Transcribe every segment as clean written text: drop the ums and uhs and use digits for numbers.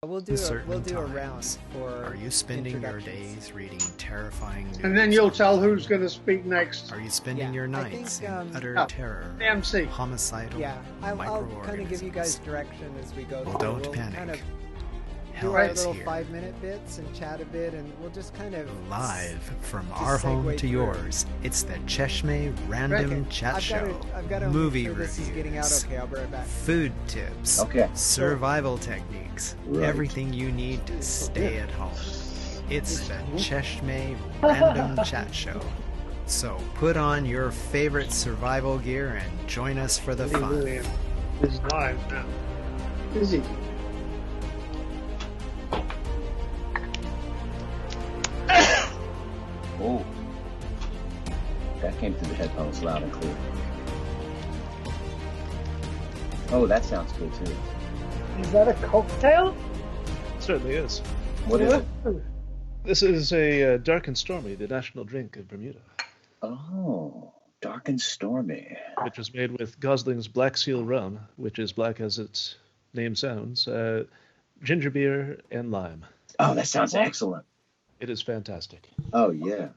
We'll do a round for. Are you spending your days reading terrifying news? And then you'll tell who's going to speak next. Are you spending your nights in utter terror, MC. homicidal, I'll kind of give you guys direction as we go. Well, don't panic. Kind of Hell do our is little here. 5-minute bits and chat a bit, and we'll just kind of Live from our home to yours, it's the Cheshmeh Random Chat Show. I've got to Movie make sure this is getting out reviews, okay. I'll be right back. food tips, survival techniques, everything you need to stay at home. It's the Cheshmeh Random Chat Show. So put on your favorite survival gear and join us for the fun. Is live now. Is he? Oh, that came through the headphones loud and clear. Oh, that sounds good too. Is that a cocktail? It certainly is. What is it? This is a Dark and Stormy, the national drink of Bermuda. Oh, Dark and Stormy. Which was made with Gosling's Black Seal rum, which is black as its name sounds, ginger beer, and lime. Oh, that sounds excellent. It is fantastic. Oh, yeah.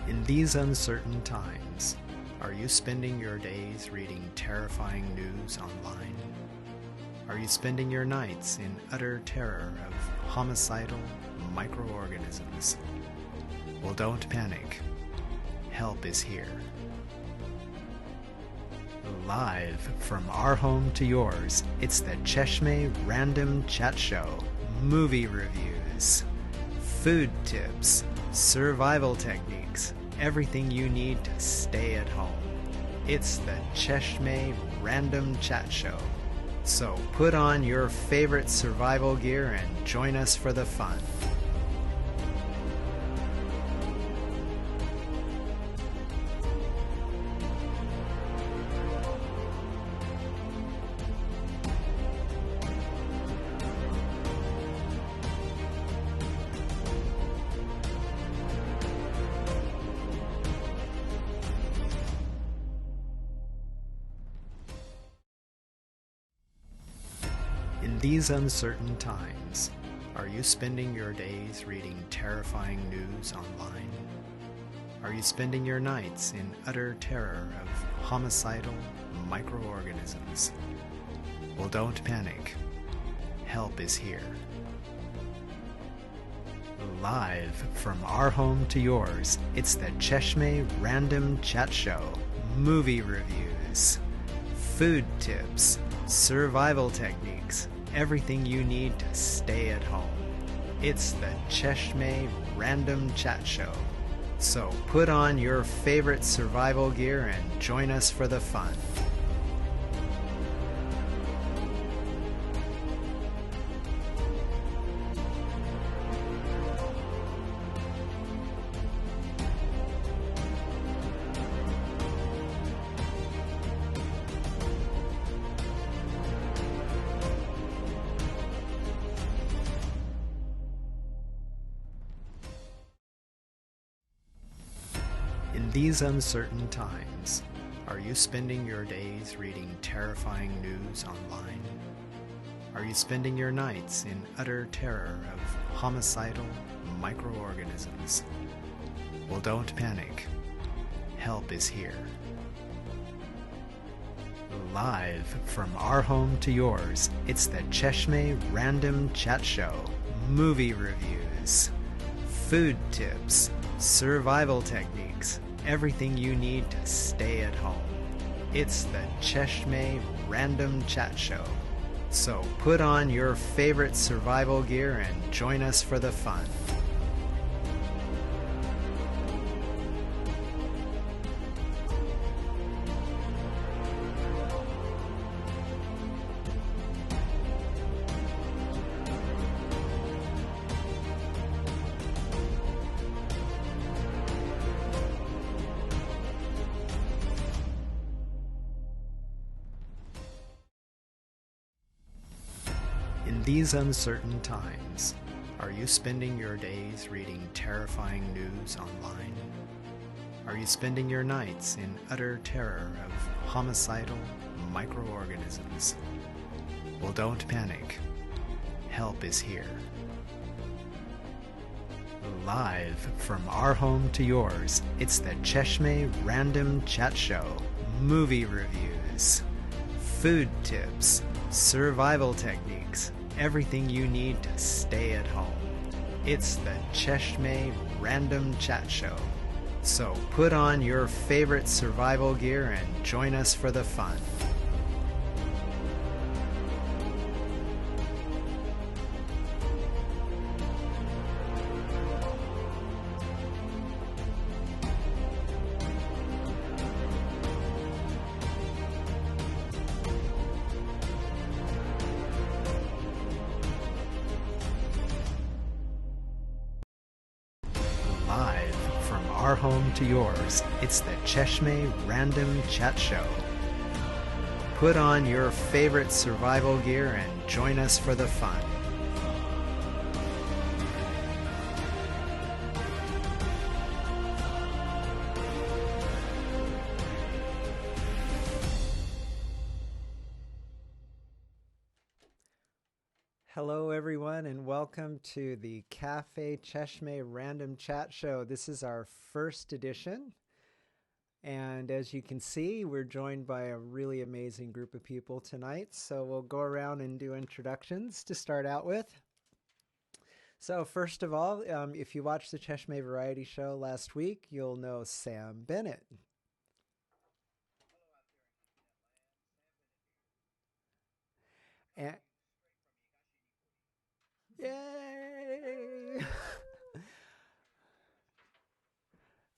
In these uncertain times, are you spending your days reading terrifying news online? Are you spending your nights in utter terror of homicidal microorganisms? Well, don't panic. Help is here. Live from our home to yours, it's the Cheshmeh Random Chat Show. Movie reviews, food tips, survival techniques, everything you need to stay at home. It's the Cheshmeh Random Chat Show. So put on your favorite survival gear and join us for the fun. In these uncertain times, are you spending your days reading terrifying news online? Are you spending your nights in utter terror of homicidal microorganisms? Well, don't panic. Help is here. Live from our home to yours, it's the Cheshmeh Random Chat Show. Movie reviews, food tips, survival techniques, everything you need to stay at home. It's the Cheshmeh Random Chat Show. So put on your favorite survival gear and join us for the fun. In these uncertain times, are you spending your days reading terrifying news online? Are you spending your nights in utter terror of homicidal microorganisms? Well, don't panic. Help is here. Live from our home to yours, it's the Cheshmeh Random Chat Show. Movie reviews, food tips, survival techniques, everything you need to stay at home. It's the Cheshmeh Random Chat Show. So put on your favorite survival gear and join us for the fun. these uncertain times, are you spending your days reading terrifying news online? Are you spending your nights in utter terror of homicidal microorganisms? Well, don't panic. Help is here. Live from our home to yours, it's the Cheshmeh Random Chat Show. Movie reviews, food tips, survival techniques, everything you need to stay at home. It's the Cheshmeh Random Chat Show. So put on your favorite survival gear and join us for the fun. Live from our home to yours, it's the Cheshmeh Random Chat Show. Put on your favorite survival gear and join us for the fun. Hello, everyone, and welcome to the Cafe Cheshmeh Random Chat Show. This is our first edition, and as you can see, we're joined by a really amazing group of people tonight. So we'll go around and do introductions to start out with. So first of all, if you watched the Cheshmeh Variety Show last week, you'll know Sam Bennett. And yay!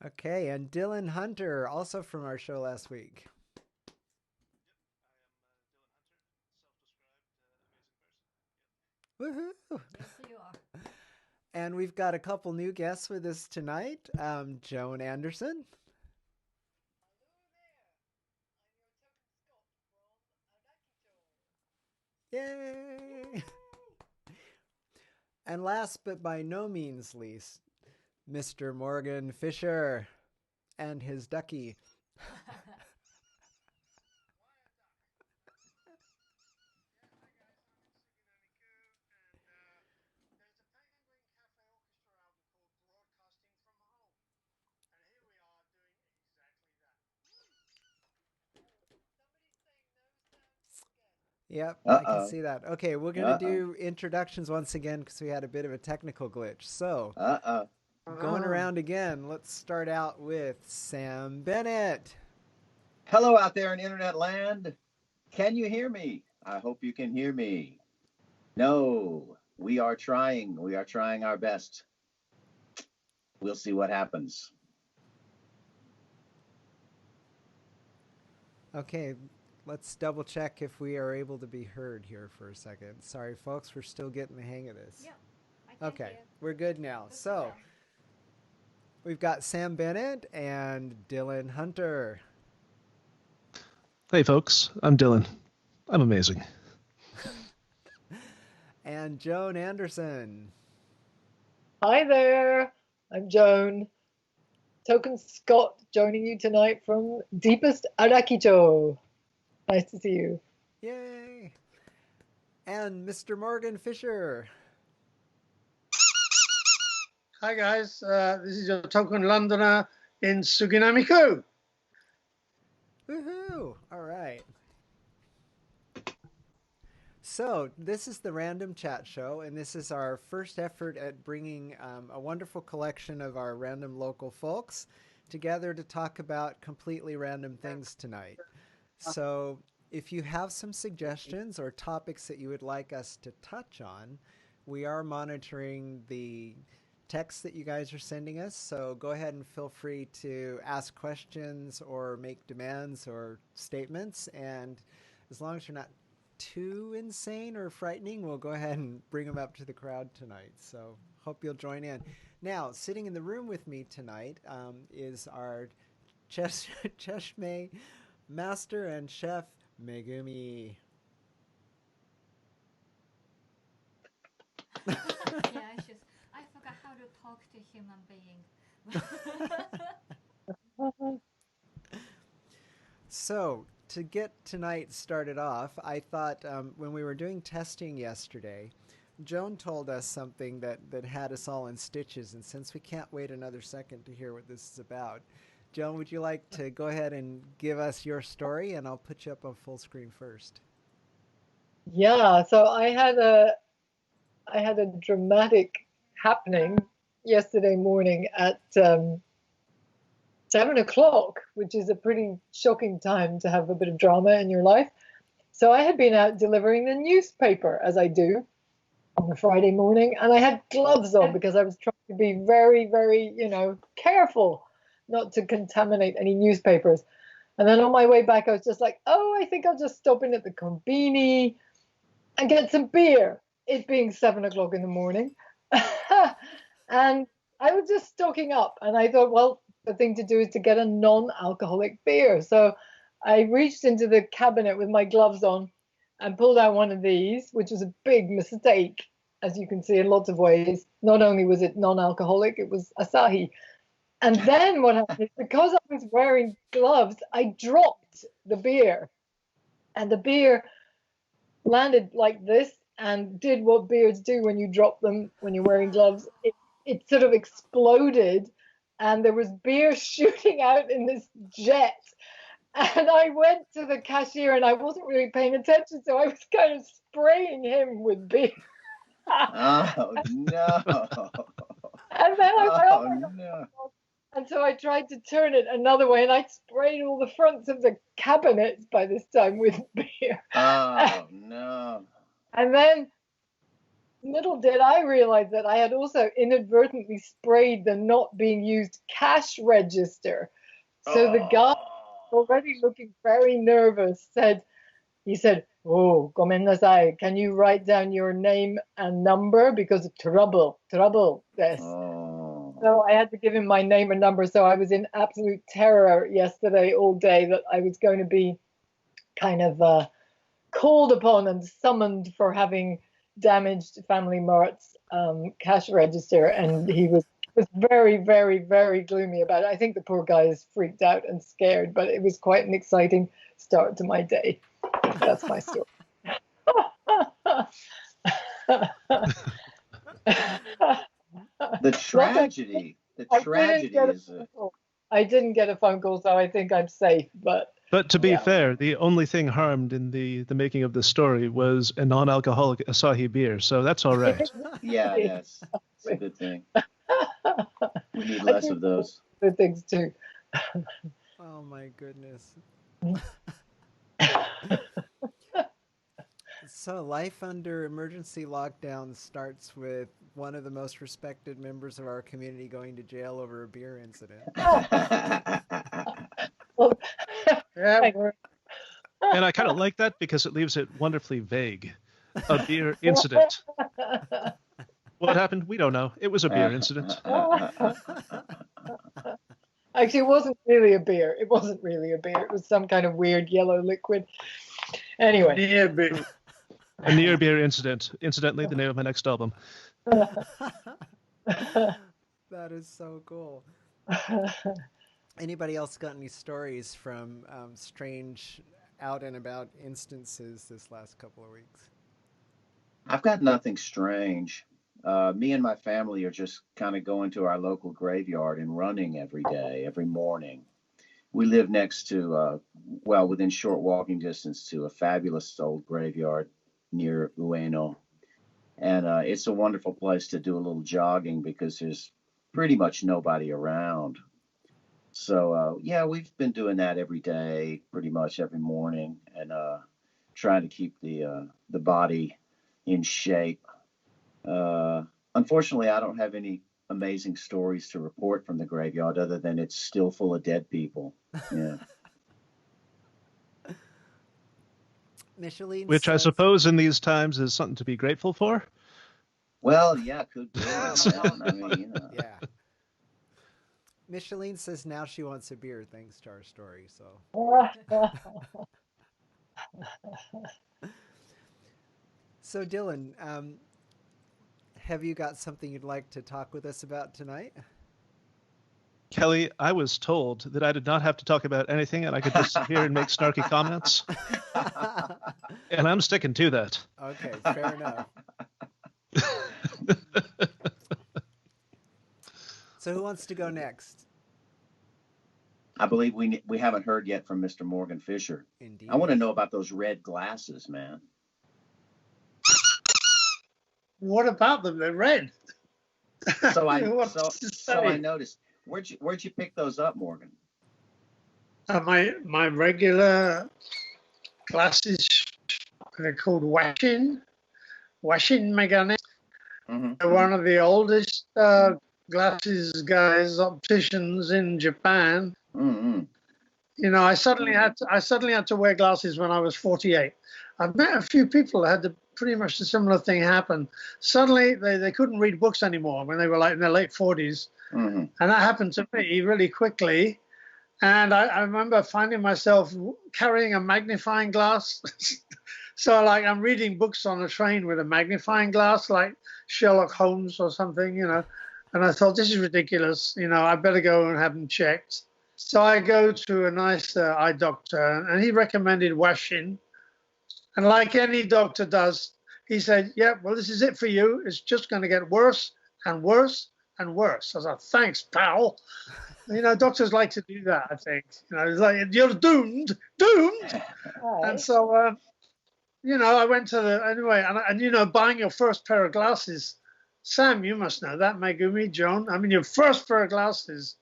Okay, and Dylan Hunter, also from our show last week. Woohoo! Yes, you are. And we've got a couple new guests with us tonight. Joan Anderson. Yay! And last but by no means least, Mr. Morgan Fischer and his ducky. Yep, I can see that. Okay, we're going to do introductions once again because we had a bit of a technical glitch. So, going around again, let's start out with Sam Bennett. Hello out there in internet land. Can you hear me? I hope you can hear me. No, we are trying. We are trying our best. We'll see what happens. Okay, let's double check if we are able to be heard here for a second. Sorry, folks, we're still getting the hang of this. Yeah, I can Okay, hear. we're good now. That's So, okay. we've got Sam Bennett and Dylan Hunter. Hey, folks. I'm Dylan. I'm amazing. And Joan Anderson. Hi there, I'm Joan. Token Scott joining you tonight from deepest Arakijo. Nice to see you. Yay! And Mr. Morgan Fischer. Hi guys, this is your token Londoner in Suginamiku. Woohoo! All right. So, this is the Random Chat Show, and this is our first effort at bringing a wonderful collection of our random local folks together to talk about completely random things tonight. So, if you have some suggestions or topics that you would like us to touch on, we are monitoring the text that you guys are sending us, so go ahead and feel free to ask questions or make demands or statements, and as long as you're not too insane or frightening, we'll go ahead and bring them up to the crowd tonight. So hope you'll join in. Now, sitting in the room with me tonight is our Cheshmeh master and chef, Megumi. Yeah, I forgot how to talk to human being. So, to get tonight started off, I thought when we were doing testing yesterday, Joan told us something that had us all in stitches, and since we can't wait another second to hear what this is about, Joan, would you like to go ahead and give us your story, and I'll put you up on full screen first. Yeah, so I had a dramatic happening yesterday morning at 7 o'clock, which is a pretty shocking time to have a bit of drama in your life. So I had been out delivering the newspaper, as I do on a Friday morning, and I had gloves on because I was trying to be very, very, careful not to contaminate any newspapers. And then on my way back, I was just like, oh, I think I'll just stop in at the Combini and get some beer, it being 7 o'clock in the morning. And I was just stocking up, and I thought, well, the thing to do is to get a non-alcoholic beer. So I reached into the cabinet with my gloves on and pulled out one of these, which was a big mistake, as you can see in lots of ways. Not only was it non-alcoholic, it was Asahi. And then what happened is, because I was wearing gloves, I dropped the beer. And the beer landed like this and did what beers do when you drop them when you're wearing gloves. It sort of exploded, and there was beer shooting out in this jet. And I went to the cashier, and I wasn't really paying attention, so I was kind of spraying him with beer. Oh, no. And then I went, oh my God. No. And so I tried to turn it another way, and I sprayed all the fronts of the cabinets by this time with beer. Oh, no. And then, little did I realize that I had also inadvertently sprayed the not being used cash register. So the guy, already looking very nervous, he said, oh, gomen nasai, can you write down your name and number? Because of trouble, this. Oh. So I had to give him my name and number. So I was in absolute terror yesterday all day that I was going to be kind of called upon and summoned for having damaged Family Mart's cash register. And he was very, very, very gloomy about it. I think the poor guy is freaked out and scared, but it was quite an exciting start to my day. That's my story. The tragedy is... I didn't get a phone call, so I think I'm safe. But to be yeah. fair, the only thing harmed in the making of the story was a non-alcoholic Asahi beer, so that's all right. Yeah, it's a good thing. We need less of those. Good things too. Oh my goodness. So life under emergency lockdown starts with one of the most respected members of our community going to jail over a beer incident. Well, And I kind of like that because it leaves it wonderfully vague. A beer incident. What happened? We don't know. It was a beer incident. Actually, it wasn't really a beer. It was some kind of weird yellow liquid. Anyway. A near beer incident. Incidentally, the name of my next album. That is so cool. Anybody else got any stories from strange out and about instances this last couple of weeks? I've got nothing strange. Me and my family are just kind of going to our local graveyard and running every day, every morning. We live next to, within short walking distance to a fabulous old graveyard near Ueno. And it's a wonderful place to do a little jogging because there's pretty much nobody around. So, we've been doing that every day, pretty much every morning, and trying to keep the body in shape. Unfortunately, I don't have any amazing stories to report from the graveyard other than it's still full of dead people. Yeah. Micheline Which I says, suppose in these times is something to be grateful for. Well, yeah, could be. I mean, yeah. Micheline says now she wants a beer thanks to our story. So, Dylan, have you got something you'd like to talk with us about tonight? Kelly, I was told that I did not have to talk about anything and I could just sit here and make snarky comments. And I'm sticking to that. Okay, fair enough. So who wants to go next? I believe we haven't heard yet from Mr. Morgan Fischer. Indeed. I want to know about those red glasses, man. What about them? They're red. So I What so, to so I say? noticed. Where'd you pick those up, Morgan? My regular glasses, they're called Washin Megane. Mm-hmm. They're one of the oldest glasses guys, opticians in Japan. Mm-hmm. You know, I suddenly had to wear glasses when I was 48. I've met a few people that had pretty much a similar thing happen. Suddenly, they couldn't read books anymore when they were like in their late 40s. Mm-hmm. And that happened to me really quickly. And I remember finding myself carrying a magnifying glass. So like I'm reading books on a train with a magnifying glass, like Sherlock Holmes or something, you know. And I thought, this is ridiculous. You know, I better go and have them checked. So I go to a nice eye doctor, and he recommended Washin. And like any doctor does, he said, yeah, well, this is it for you. It's just going to get worse and worse and worse. I thought, thanks, pal. You know, doctors like to do that, I think. You know, it's like, you're doomed. And so, you know, I went to anyway, and, you know, buying your first pair of glasses, Sam, you must know that, Megumi, Joan. I mean, your first pair of glasses,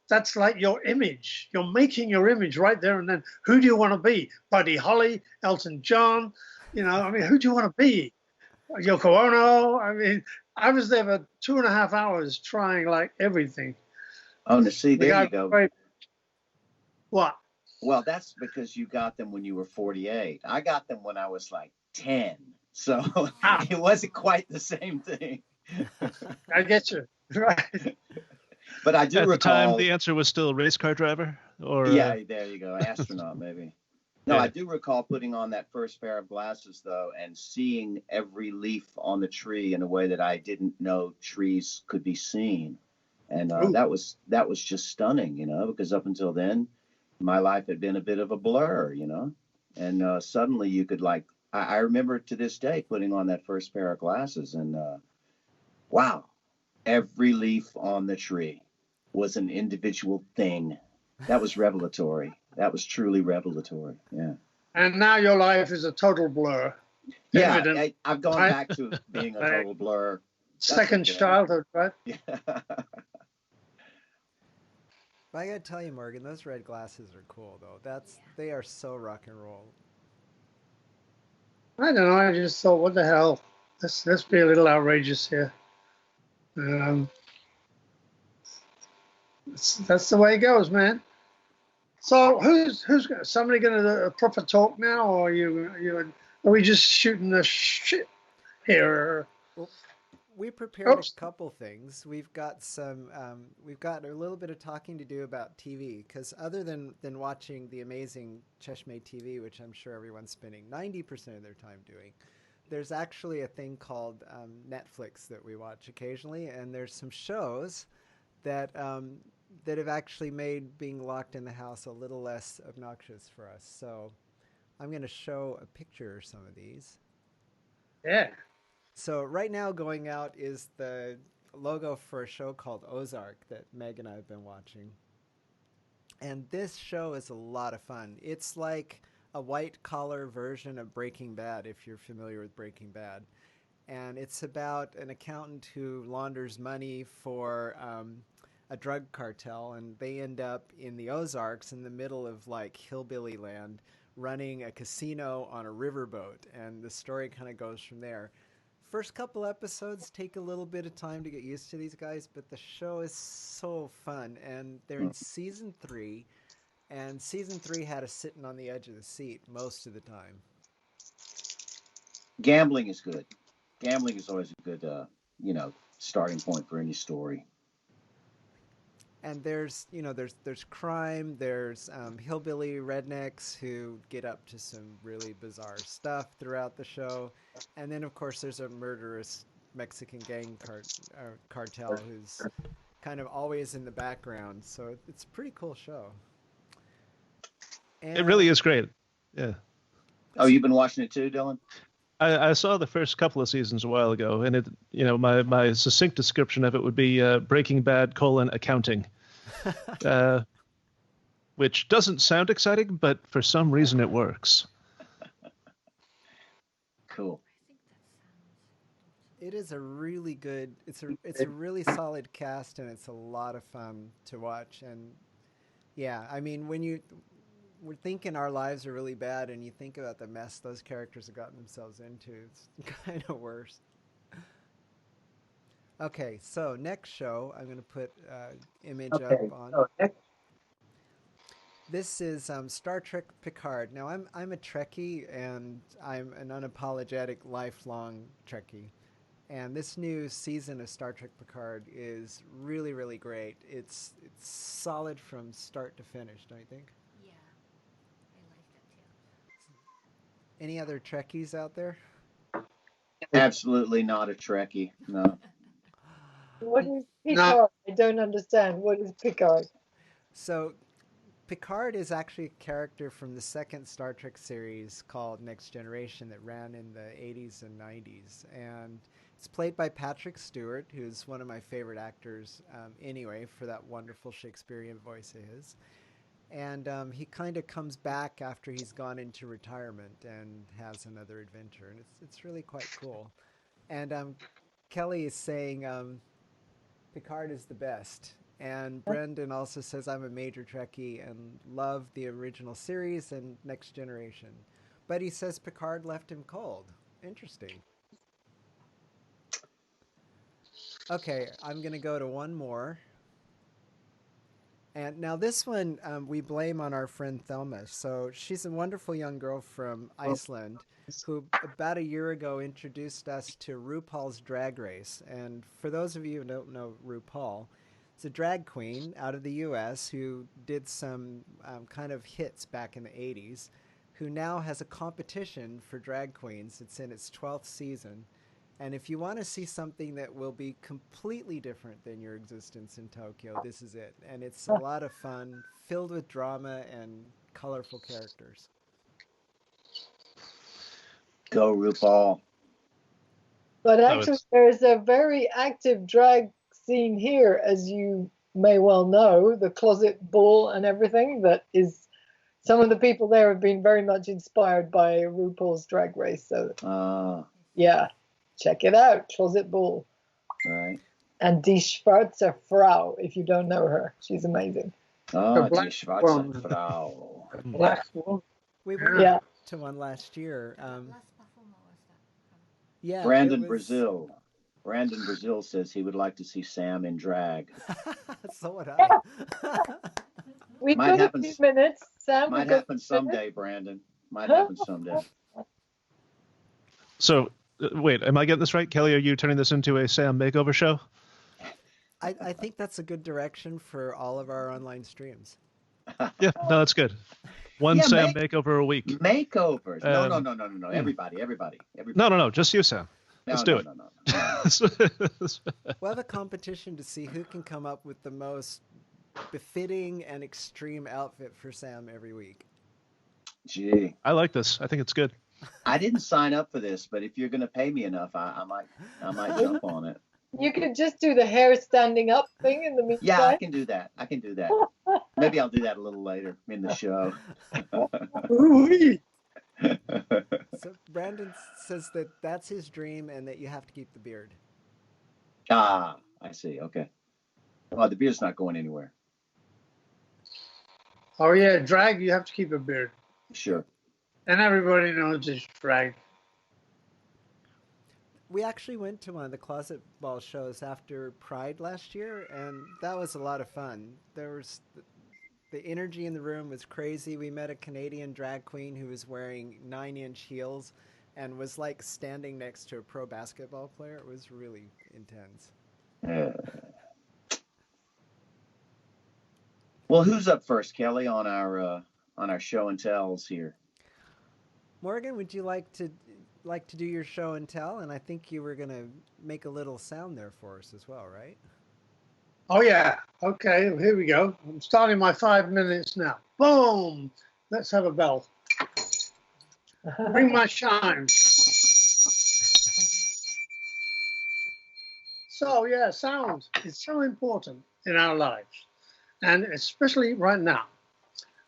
that's like your image. You're making your image right there and then. Who do you want to be? Buddy Holly, Elton John? You know, I mean, who do you want to be? Yoko Ono? I mean, I was there for 2.5 hours trying like everything. Oh, to see, there you go. What? Well, that's because you got them when you were 48. I got them when I was like 10. So it wasn't quite the same thing. I get you. Right. But I do At recall. the time, the answer was still race car driver? Or Yeah, there you go. Astronaut, maybe. No, Yeah. I do recall putting on that first pair of glasses, though, and seeing every leaf on the tree in a way that I didn't know trees could be seen. And that was just stunning, you know, because up until then, my life had been a bit of a blur, you know. And suddenly you could, like, I remember to this day putting on that first pair of glasses, and wow, every leaf on the tree was an individual thing. That was revelatory. That was truly revelatory. Yeah. And now your life is a total blur. Yeah, Evident. I've gone back to being a total blur. Second okay. childhood, right? Yeah. I gotta tell you, Morgan, those red glasses are cool, though. They are so rock and roll. I don't know. I just thought, what the hell? Let's be a little outrageous here. That's the way it goes, man. So who's somebody going to do a proper talk now, or are we just shooting the shit here? Well, we prepared a couple things. We've got we've got a little bit of talking to do about TV, because other than watching the amazing Cheshmeh TV, which I'm sure everyone's spending 90% of their time doing, there's actually a thing called Netflix that we watch occasionally, and there's some shows that that have actually made being locked in the house a little less obnoxious for us. So I'm going to show a picture of some of these. Yeah. So right now going out is the logo for a show called Ozark that Meg and I have been watching. And this show is a lot of fun. It's like a white-collar version of Breaking Bad, if you're familiar with Breaking Bad. And it's about an accountant who launders money for a drug cartel, and they end up in the Ozarks in the middle of like hillbilly land running a casino on a riverboat, and the story kind of goes from there. First couple episodes take a little bit of time to get used to these guys, but the show is so fun, and they're in season 3, and season 3 had us sitting on the edge of the seat most of the time. Gambling is good. Gambling is always a good, starting point for any story. And there's crime, there's hillbilly rednecks who get up to some really bizarre stuff throughout the show. And then, of course, there's a murderous Mexican gang cartel who's kind of always in the background. So it's a pretty cool show. It really is great. Yeah. Oh, you've been watching it too, Dylan? I saw the first couple of seasons a while ago, and my succinct description of it would be Breaking Bad : accounting, which doesn't sound exciting, but for some reason it works. Cool. It is a really good. It's a really solid cast, and it's a lot of fun to watch. And yeah, I mean, we're thinking our lives are really bad, and you think about the mess those characters have gotten themselves into, it's kind of worse. Okay, so next show, I'm going to put image up on. This is Star Trek Picard. Now, I'm a Trekkie, and I'm an unapologetic lifelong Trekkie. And this new season of Star Trek Picard is really, really great. It's solid from start to finish, don't you think? Yeah, I like that too. Any other Trekkies out there? Absolutely not a Trekkie. No. What is Picard? I don't understand. What is Picard? So, Picard is actually a character from the second Star Trek series called Next Generation that ran in the 80s and 90s. And it's played by Patrick Stewart, who's one of my favorite actors anyway, for that wonderful Shakespearean voice of his. And he kind of comes back after he's gone into retirement and has another adventure. And it's really quite cool. And Kelly is saying Picard is the best. And Brendan also says, I'm a major Trekkie and love the original series and Next Generation. But he says Picard left him cold. Interesting. Okay, I'm going to go to one more. And now this one we blame on our friend Thelma. So she's a wonderful young girl from Iceland who about a year ago introduced us to RuPaul's Drag Race. And for those of you who don't know RuPaul, it's a drag queen out of the U.S. who did some kind of hits back in the 80s, who now has a competition for drag queens. It's in its 12th season. And if you want to see something that will be completely different than your existence in Tokyo, this is it. And it's a lot of fun, filled with drama and colorful characters. Go, RuPaul. But actually, there's a very active drag scene here, as you may well know, the Closet Ball and everything. That is, some of the people there have been very much inspired by RuPaul's Drag Race. So, yeah. Check it out, Closet Ball. Right. And Die Schwarze Frau, if you don't know her. She's amazing. Oh, Die Schwarze Frau. Black woman. We went to one last year. Last performer was that? Yeah. Brandon Brazil. Brandon Brazil says he would like to see Sam in drag. So would I. We got a few minutes. Sam, might happen someday, Brandon. Might happen someday. So, wait, am I getting this right? Kelly, are you turning this into a Sam makeover show? I think that's a good direction for all of our online streams. Yeah, no, that's good. One Sam makeover a week. Makeovers. No. Everybody. No. Just you, Sam. Let's do it. We'll have a competition to see who can come up with the most befitting and extreme outfit for Sam every week. Gee. I like this. I think it's good. I didn't sign up for this, but if you're going to pay me enough, I might jump on it. You could just do the hair standing up thing in the meantime. Yeah, I can do that. Maybe I'll do that a little later in the show. So Brandon says that that's his dream and that you have to keep the beard. Ah, I see. Okay. Well, the beard's not going anywhere. Oh, yeah, drag, you have to keep a beard. Sure. And everybody knows it's drag. We actually went to one of the Closet Ball shows after Pride last year, and that was a lot of fun. There was the energy in the room was crazy. We met a Canadian drag queen who was wearing 9-inch heels and was like standing next to a pro basketball player. It was really intense. Well, who's up first, Kelly, on our show and tells here? Morgan, would you like to like to do your show and tell, and I think you were going to make a little sound there for us as well, right? Oh, yeah. Okay, here we go. I'm starting my 5 minutes now. Boom! Let's have a bell. Bring my shine. So, yeah, sound is so important in our lives, and especially right now,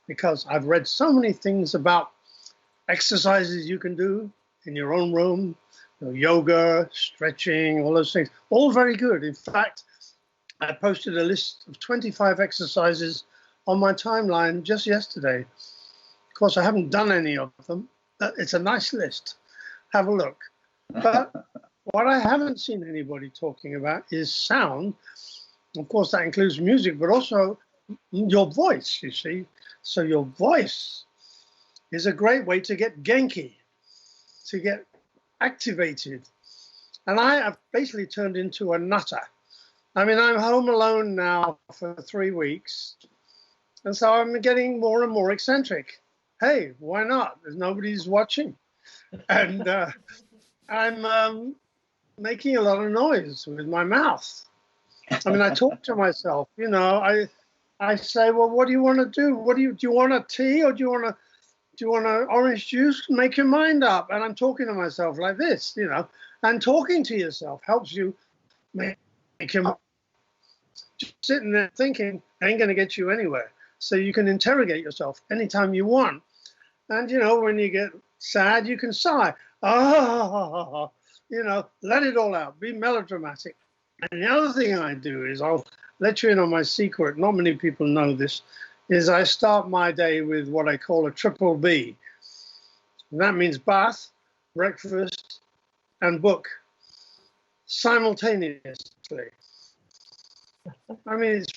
because I've read so many things about exercises you can do in your own room, yoga, stretching, all those things, all very good. In fact, I posted a list of 25 exercises on my timeline just yesterday. Of course, I haven't done any of them. It's a nice list. Have a look. But what I haven't seen anybody talking about is sound. Of course, that includes music, but also your voice, you see. So your voice is a great way to get genki, to get activated. And I have basically turned into a nutter. I mean, I'm home alone now for 3 weeks. And so I'm getting more and more eccentric. Hey, why not? There's nobody's watching. And I'm making a lot of noise with my mouth. I mean, I talk to myself, you know, I say, well, what do you want to do? Do you want a tea, or do you want an orange juice? Make your mind up. And I'm talking to myself like this, you know, and talking to yourself helps you make your mind. Just sitting there thinking ain't going to get you anywhere. So you can interrogate yourself anytime you want. And, you know, when you get sad, you can sigh. Ah, you know, let it all out. Be melodramatic. And the other thing I do is, I'll let you in on my secret. Not many people know this, is I start my day with what I call a triple B. And that means bath, breakfast, and book simultaneously. I mean, it's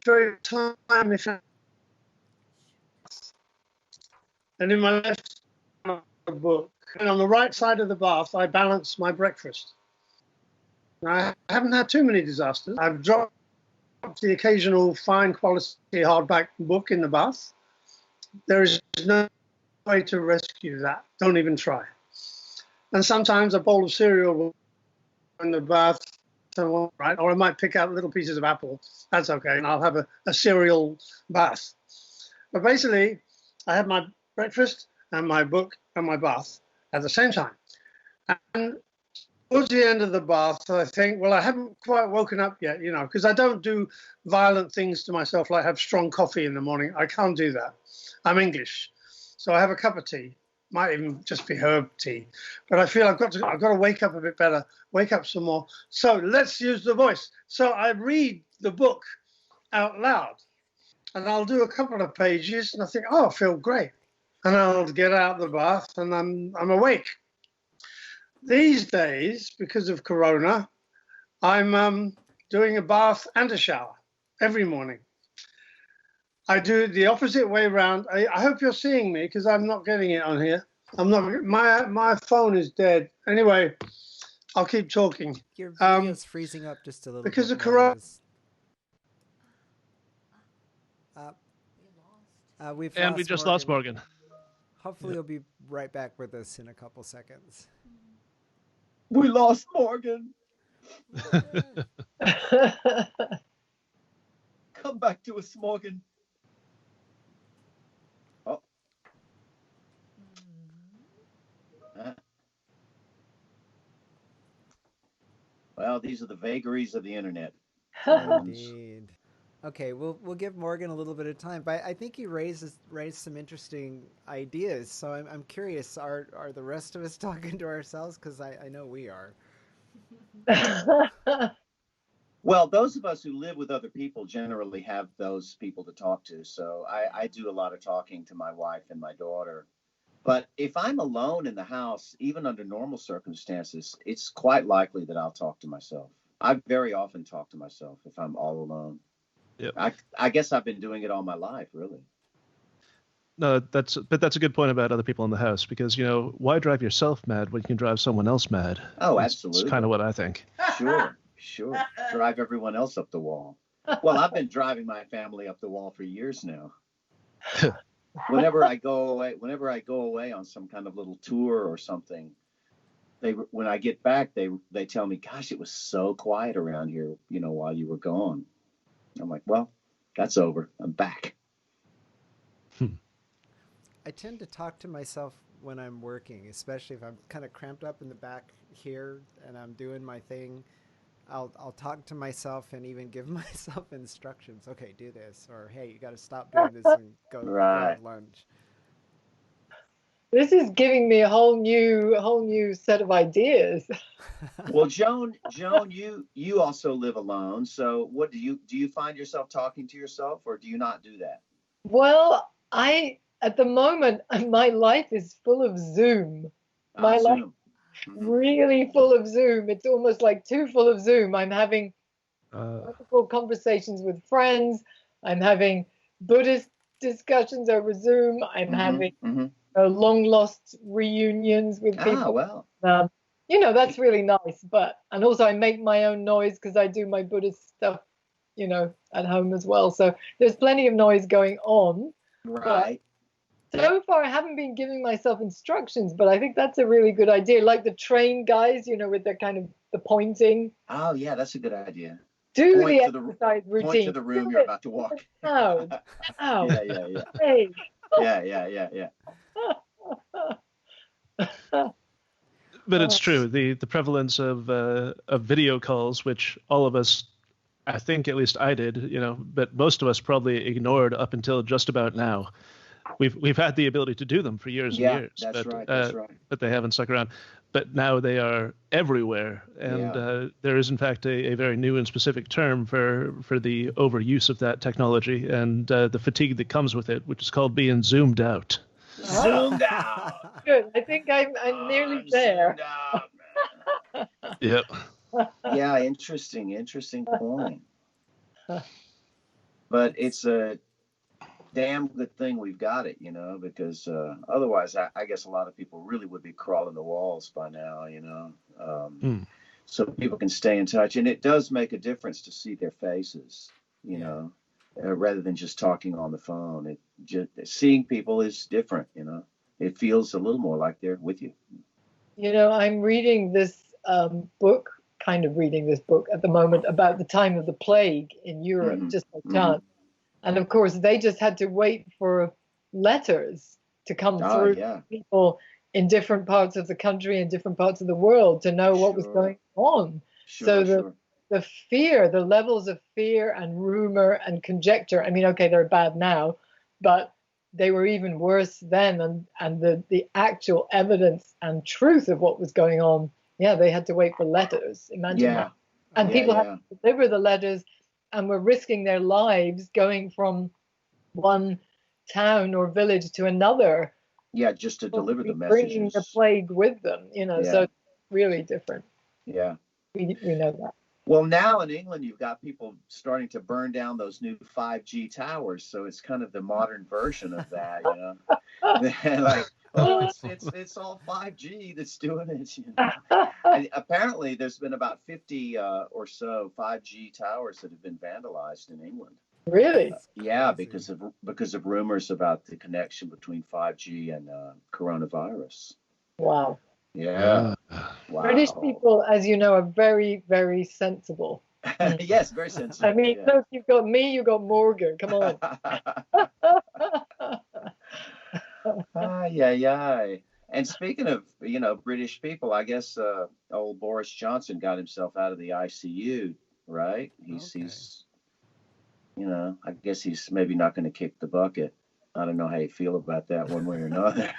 very time efficient. And in my left book, and on the right side of the bath, I balance my breakfast. I haven't had too many disasters. I've dropped the occasional fine quality hardback book in the bath. There is no way to rescue that. Don't even try. And sometimes a bowl of cereal in the bath, right? Or I might pick out little pieces of apple. That's okay. And I'll have a cereal bath. But basically, I have my breakfast and my book and my bath at the same time. And towards the end of the bath, I think, well, I haven't quite woken up yet, you know, because I don't do violent things to myself, like have strong coffee in the morning. I can't do that. I'm English. So I have a cup of tea. Might even just be herb tea. But I feel I've got to wake up a bit better, wake up some more. So let's use the voice. So I read the book out loud. And I'll do a couple of pages, and I think, oh, I feel great. And I'll get out of the bath, and I'm awake. These days, because of Corona, I'm doing a bath and a shower every morning. I do the opposite way around. I hope you're seeing me, because I'm not getting it on here. I'm not. My phone is dead. Anyway, I'll keep talking. Your video's freezing up just a little because bit. Of Corona. We just lost Morgan. Hopefully you'll be right back with us in a couple seconds. We lost Morgan. Come back to us, Morgan. Oh. Well, these are the vagaries of the internet. Indeed. Okay, we'll give Morgan a little bit of time, but I think he raised some interesting ideas. So I'm curious, are the rest of us talking to ourselves? Because I know we are. Well, those of us who live with other people generally have those people to talk to. So I do a lot of talking to my wife and my daughter. But if I'm alone in the house, even under normal circumstances, it's quite likely that I'll talk to myself. I very often talk to myself if I'm all alone. Yep. I guess I've been doing it all my life, really. No, that's a good point about other people in the house, because, you know, why drive yourself mad when you can drive someone else mad? Oh, absolutely. That's kind of what I think. Sure. Drive everyone else up the wall. Well, I've been driving my family up the wall for years now. whenever I go away on some kind of little tour or something, when I get back, they tell me, "Gosh, it was so quiet around here, while you were gone." I'm like, "Well, that's over. I'm back." I tend to talk to myself when I'm working, especially if I'm kind of cramped up in the back here and I'm doing my thing. I'll talk to myself and even give myself instructions. Okay, do this, or hey, you got to stop doing this and go Right. have lunch. This is giving me a whole new set of ideas. Well, Joan, you also live alone. So, what do you find yourself talking to yourself, or do you not do that? Well, at the moment, my life is full of Zoom. My life Zoom. really full of Zoom. It's almost like too full of Zoom. I'm having wonderful conversations with friends. I'm having Buddhist discussions over Zoom. I'm having long lost reunions with people. Well. That's really nice. And also I make my own noise because I do my Buddhist stuff, at home as well. So there's plenty of noise going on. Right. So far, I haven't been giving myself instructions, but I think that's a really good idea. Like the train guys, with their kind of the pointing. Oh, yeah, that's a good idea. Do the exercise routine. Point to the room you're about to walk. No. Yeah. Hey. Yeah. But it's true. The prevalence of video calls, which all of us, I think at least I did, but most of us probably ignored up until just about now. We've had the ability to do them for years and years. That's but, right. But they haven't stuck around. But now they are everywhere, and there is in fact a very new and specific term for the overuse of that technology and the fatigue that comes with it, which is called being zoomed out. Zoomed out. Good. I think I'm nearly there. Out, Yep. Yeah, interesting point. But it's a damn good thing we've got it, because otherwise I guess a lot of people really would be crawling the walls by now, so people can stay in touch. And it does make a difference to see their faces, rather than just talking on the phone. Seeing people is different, it feels a little more like they're with you. I'm reading this book at the moment about the time of the plague in Europe, just by chance. And of course, they just had to wait for letters to come through people in different parts of the country and different parts of the world to know what was going on. The fear, the levels of fear and rumor and conjecture, I mean, okay, they're bad now, but they were even worse then. And the actual evidence and truth of what was going on, they had to wait for letters. Imagine that. And people had to deliver the letters and were risking their lives going from one town or village to another. Yeah, just to deliver the messages. Bringing the plague with them, so it's really different. Yeah. We know that. Well, now in England, you've got people starting to burn down those new 5G towers. So it's kind of the modern version of that, They're like, it's all 5G that's doing it. And apparently, there's been about 50 or so 5G towers that have been vandalized in England. Really? Because of rumors about the connection between 5G and coronavirus. Wow. Yeah. Wow. British people, as you know, are very, very sensible. Yes, very sensible. I mean, look, you've got me, you've got Morgan. Come on. And speaking of, British people, I guess old Boris Johnson got himself out of the ICU, right? He's I guess he's maybe not going to kick the bucket. I don't know how you feel about that one way or another.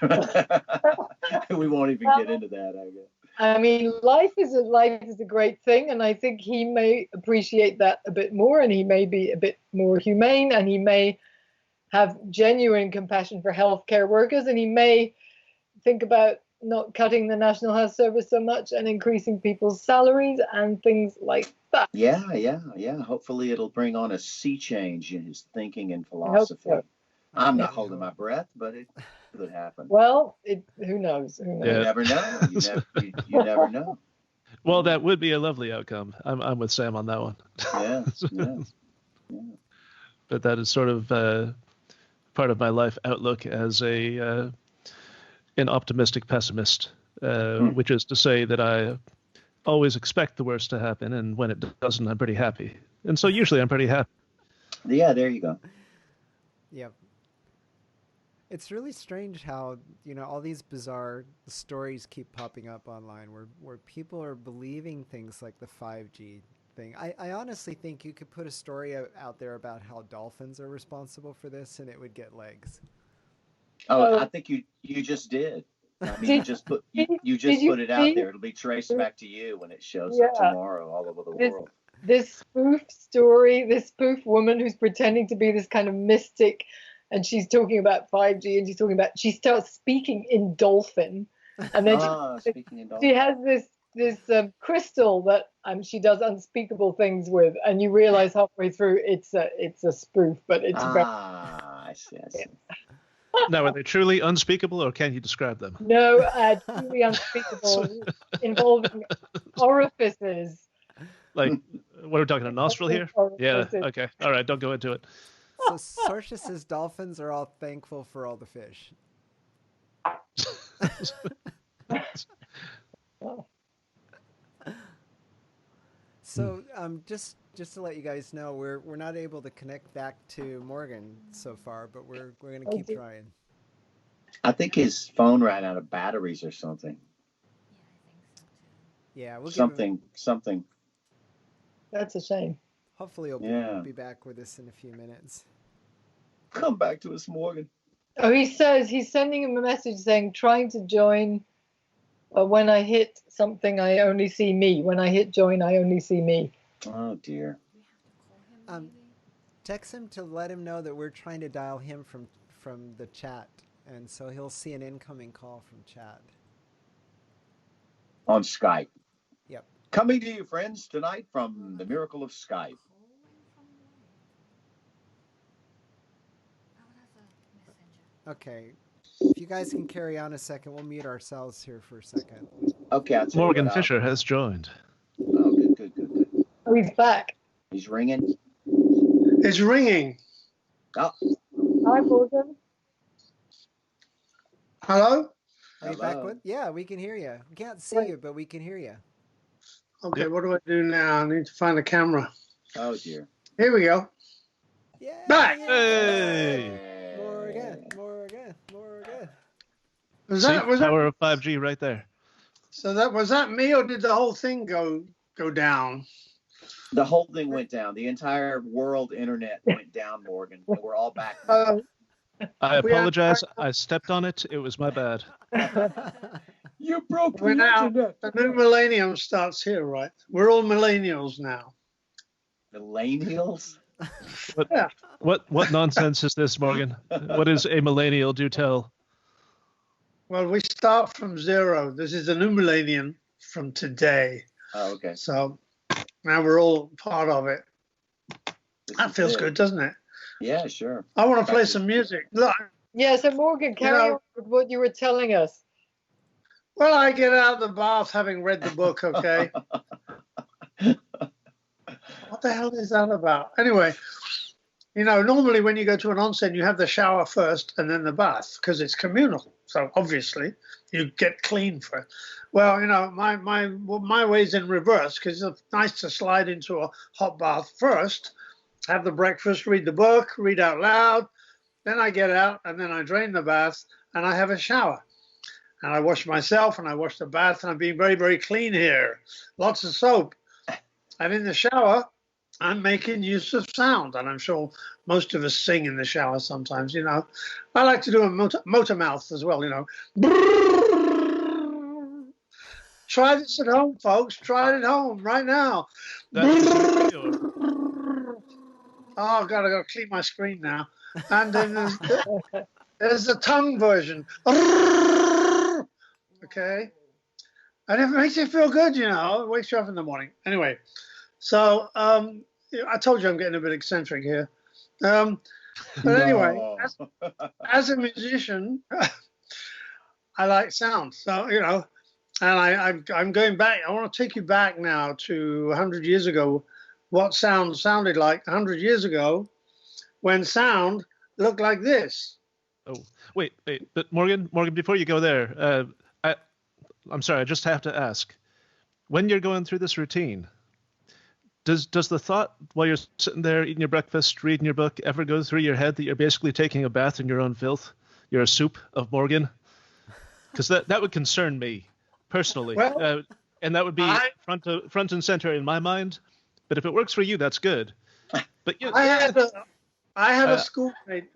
We won't even get into that, I guess. I mean, life is a great thing, and I think he may appreciate that a bit more, and he may be a bit more humane, and he may have genuine compassion for healthcare workers, and he may think about not cutting the National Health Service so much and increasing people's salaries and things like that. Yeah. Hopefully it'll bring on a sea change in his thinking and philosophy. So. I'm not holding my breath, but it could happen. Well, who knows? You never know. You never know. Well, that would be a lovely outcome. I'm with Sam on that one. Yeah. But that is sort of part of my life outlook as an optimistic pessimist, which is to say that I always expect the worst to happen, and when it doesn't, I'm pretty happy. And so usually I'm pretty happy. Yeah, there you go. Yep. It's really strange how, all these bizarre stories keep popping up online where people are believing things like the 5G thing. I honestly think you could put a story out there about how dolphins are responsible for this and it would get legs. Oh, I think you just did. I mean, you just put it out there. It'll be traced back to you when it shows up tomorrow all over the world. This spoof story, this spoof woman who's pretending to be this kind of mystic, and she's talking about 5G, and she starts speaking in dolphin, and then she has this crystal that she does unspeakable things with, and you realize halfway through it's a spoof, but it's I see. Now, are they truly unspeakable, or can you describe them? No, truly unspeakable, involving orifices. Like, what are we talking, a nostril here? Yeah, okay. All right, don't go into it. So Saoirse says dolphins are all thankful for all the fish. So just to let you guys know, we're not able to connect back to Morgan so far, but we're going to keep trying. I think his phone ran out of batteries or something. Yeah, we'll something. That's a shame. Hopefully he'll be back with us in a few minutes. Come back to us, Morgan. Oh, he says he's sending him a message saying, trying to join. When I hit something, I only see me. When I hit join, I only see me. Oh, dear. Text him to let him know that we're trying to dial him from the chat. And so he'll see an incoming call from chat. On Skype. Yep. Coming to you, friends, tonight from the miracle of Skype. Okay. If you guys can carry on a second, we'll mute ourselves here for a second. Okay. Morgan Fischer has joined. Oh, good. Oh, he's back. He's ringing. It's ringing. Oh. Hi, Morgan. Hello? Are you back with? Yeah, we can hear you. We can't see you, but we can hear you. Okay, what do I do now? I need to find the camera. Oh, dear. Here we go. Yeah. Back! Hey! Morgan. Was that power of 5G right there? So was that me, or did the whole thing go down? The whole thing went down. The entire world internet went down, Morgan. And we're all back now. I apologize. I stepped on it. It was my bad. You broke the internet. The new millennium starts here, right? We're all millennials now. Millennials? What nonsense is this, Morgan? What is a millennial? Do tell. Well, we start from zero. This is a new millennium from today. Oh, okay. So now we're all part of it. That feels good, doesn't it? Yeah, sure. I want to play some music. Look. Yeah, so Morgan, carry on with what you were telling us. Well, I get out of the bath having read the book, okay? What the hell is that about? Anyway, normally when you go to an onsen, you have the shower first and then the bath because it's communal. So obviously you get clean for it. Well, my way's in reverse because it's nice to slide into a hot bath first, have the breakfast, read the book, read out loud. Then I get out and then I drain the bath and I have a shower. And I wash myself and I wash the bath and I'm being very, very clean here. Lots of soap. And in the shower, I'm making use of sound. And I'm sure most of us sing in the shower sometimes, I like to do a motor mouth as well, Try this at home, folks. Try it at home right now. Oh, God, I got to clean my screen now. And then there's the tongue version. Okay. And it makes you feel good, It wakes you up in the morning. Anyway, so I told you I'm getting a bit eccentric here. But anyway, as a musician, I like sound. So, and I'm going back. I want to take you back now to 100 years ago, what sound sounded like 100 years ago when sound look like this. Oh, wait. But Morgan, before you go there, I'm sorry. I just have to ask. When you're going through this routine, does the thought while you're sitting there eating your breakfast, reading your book, ever go through your head that you're basically taking a bath in your own filth? You're a soup of Morgan? Because that would concern me personally, Well, and that would be front and center in my mind. But if it works for you, that's good. But I had a schoolmate.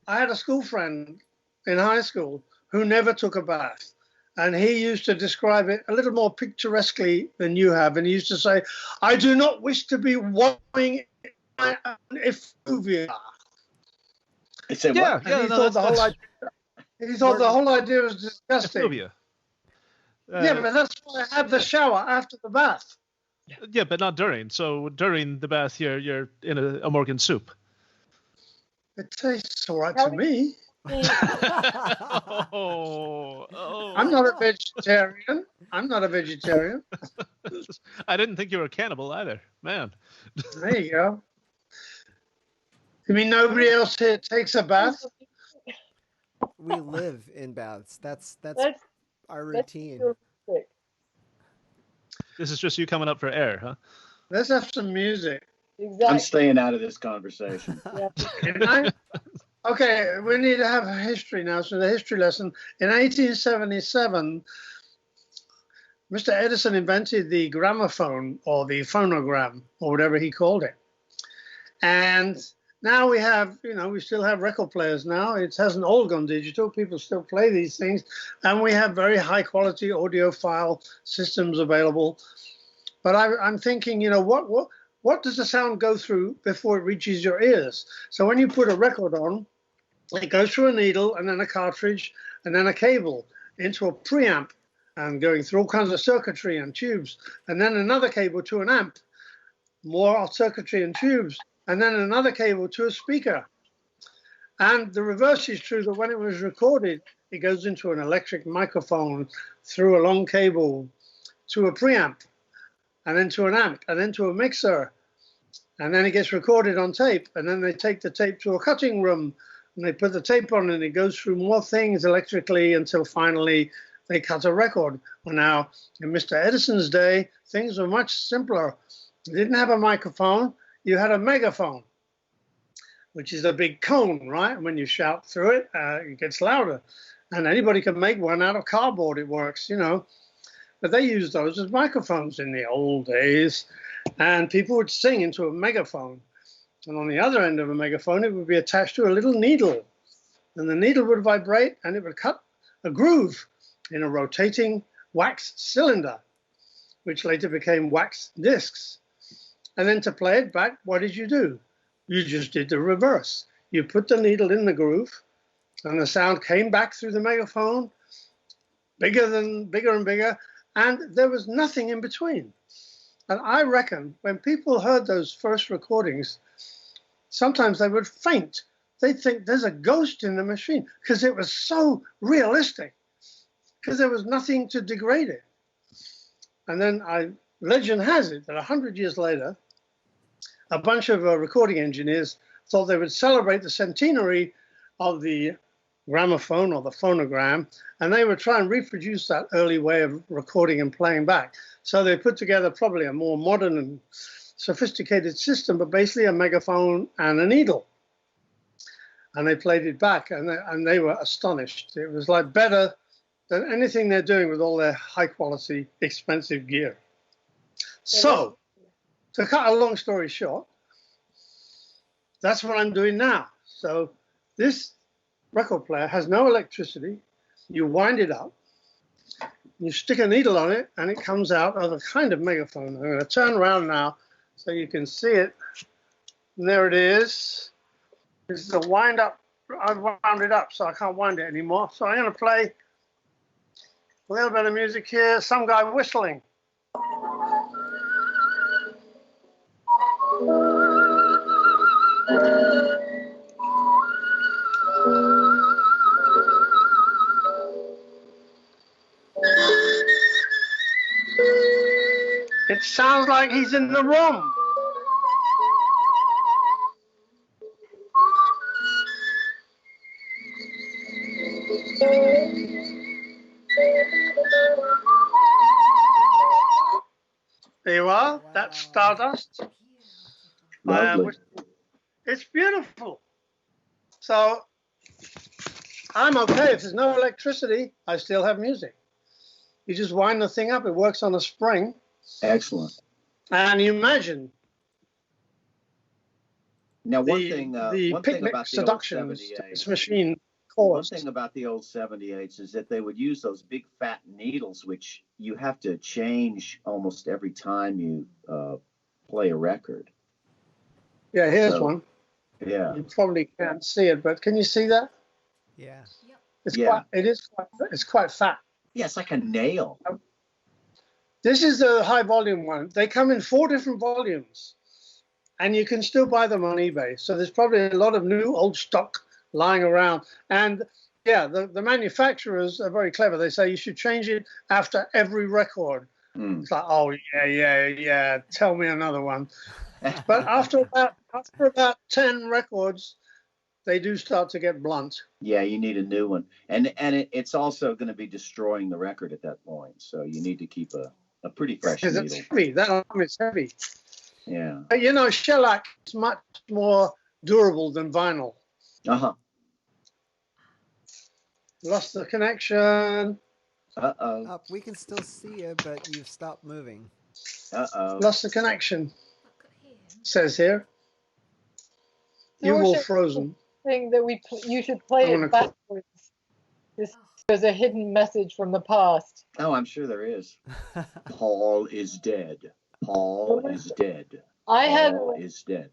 I had a school friend in high school who never took a bath. And he used to describe it a little more picturesquely than you have. And he used to say, I do not wish to be wallowing in my own effluvia. He said, yeah, what? yeah. He No, thought the whole idea was disgusting. Effluvia. Yeah, but that's why I had the shower after the bath. Yeah, but not during. So during the bath, you're in a Morgan soup. It tastes all right to me. Oh. I'm not a vegetarian. I didn't think you were a cannibal either, man. There you go. You mean nobody else here takes a bath? We live in baths. That's our That's routine. realistic. This is just you coming up for air, huh? Let's have some music. Exactly. I'm staying out of this conversation. Yeah. Can I? Okay, we need to have a history now. So the history lesson. In 1877, Mr. Edison invented the gramophone or the phonogram or whatever he called it. And now we have, we still have record players now. It hasn't all gone digital. People still play these things. And we have very high quality audiophile systems available. But I'm thinking, what does the sound go through before it reaches your ears? So when you put a record on, it goes through a needle and then a cartridge and then a cable into a preamp and going through all kinds of circuitry and tubes, and then another cable to an amp, more circuitry and tubes, and then another cable to a speaker. And the reverse is true, that when it was recorded, it goes into an electric microphone through a long cable to a preamp, and then to an amp, and then to a mixer. And then it gets recorded on tape, and then they take the tape to a cutting room, and they put the tape on, and it goes through more things electrically until finally they cut a record. Well, now, in Mr. Edison's day, things were much simpler. You didn't have a microphone, you had a megaphone, which is a big cone, right? And when you shout through it, it gets louder. And anybody can make one out of cardboard, it works, But they used those as microphones in the old days. And people would sing into a megaphone. And on the other end of a megaphone, it would be attached to a little needle. And the needle would vibrate, and it would cut a groove in a rotating wax cylinder, which later became wax discs. And then to play it back, what did you do? You just did the reverse. You put the needle in the groove, and the sound came back through the megaphone, bigger and bigger, and there was nothing in between. And I reckon when people heard those first recordings, sometimes they would faint. They'd think there's a ghost in the machine because it was so realistic, because there was nothing to degrade it. And then legend has it that 100 years later, a bunch of recording engineers thought they would celebrate the centenary of the gramophone or the phonogram, and they would try and reproduce that early way of recording and playing back. So they put together probably a more modern and sophisticated system, but basically a megaphone and a needle. And they played it back, and they were astonished. It was like better than anything they're doing with all their high quality, expensive gear. So, to cut a long story short, that's what I'm doing now. So this record player has no electricity. You wind it up, you stick a needle on it, and it comes out of a kind of megaphone. I'm going to turn around now so you can see it. And there it is. This is a wind up. I've wound it up, so I can't wind it anymore. So I'm going to play a little bit of music here. Some guy whistling. It sounds like he's in the room. There you are. Wow. That's Stardust. Lovely. It's beautiful. So I'm okay. If there's no electricity, I still have music. You just wind the thing up. It works on a spring. Excellent. And you imagine Now, one the thing picnic about the old seductions 78s, this machine one caused. thing about the old 78s is that they would use those big fat needles, which you have to change almost every time you play a record. Yeah, here's So, one. Yeah. You probably can't see it, but can you see that? Yeah. It's quite fat. Yeah, it's like a nail. This is the high volume one. They come in 4 different volumes, and you can still buy them on eBay. So there's probably a lot of new old stock lying around. And yeah, the manufacturers are very clever. They say you should change it after every record. It's like, oh yeah, tell me another one. But after about 10 records, they do start to get blunt. Yeah, you need a new one, and it's also going to be destroying the record at that point. So you need to keep a pretty fresh Because needle. it's heavy. That arm is heavy. Yeah. But you know, shellac is much more durable than vinyl. Uh-huh. Lost the connection. Uh-oh. Up. We can still see you, but you've stopped moving. Uh-oh. Lost the connection. Look at here. Says here. You all frozen. Thing that you should play I wanna it backwards. There's a hidden message from the past. Oh, I'm sure there is. Paul is dead. Paul is dead. Paul is dead.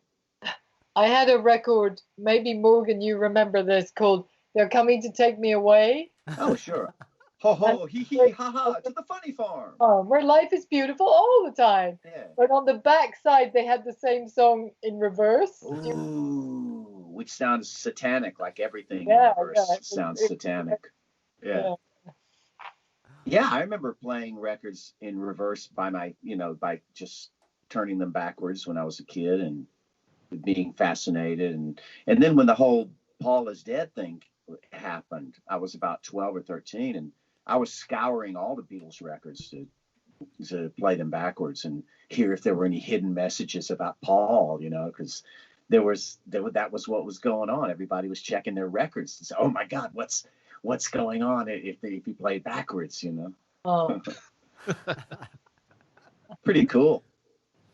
I had a record, maybe Morgan, you remember this, called "They're Coming to Take Me Away." Oh, sure. Ho ho, hee hee, ha ha, to the funny farm. Where life is beautiful all the time. Yeah. But on the back side, they had the same song in reverse. Ooh, which sounds satanic, like everything Yeah, in reverse yeah, sounds satanic. Yeah. Yeah, I remember playing records in reverse by just turning them backwards when I was a kid and being fascinated. And then when the whole Paul is dead thing happened, I was about 12 or 13, and I was scouring all the Beatles records to play them backwards and hear if there were any hidden messages about Paul, because that was what was going on. Everybody was checking their records to say, oh my God, what's going on if you play backwards, Oh. Pretty cool.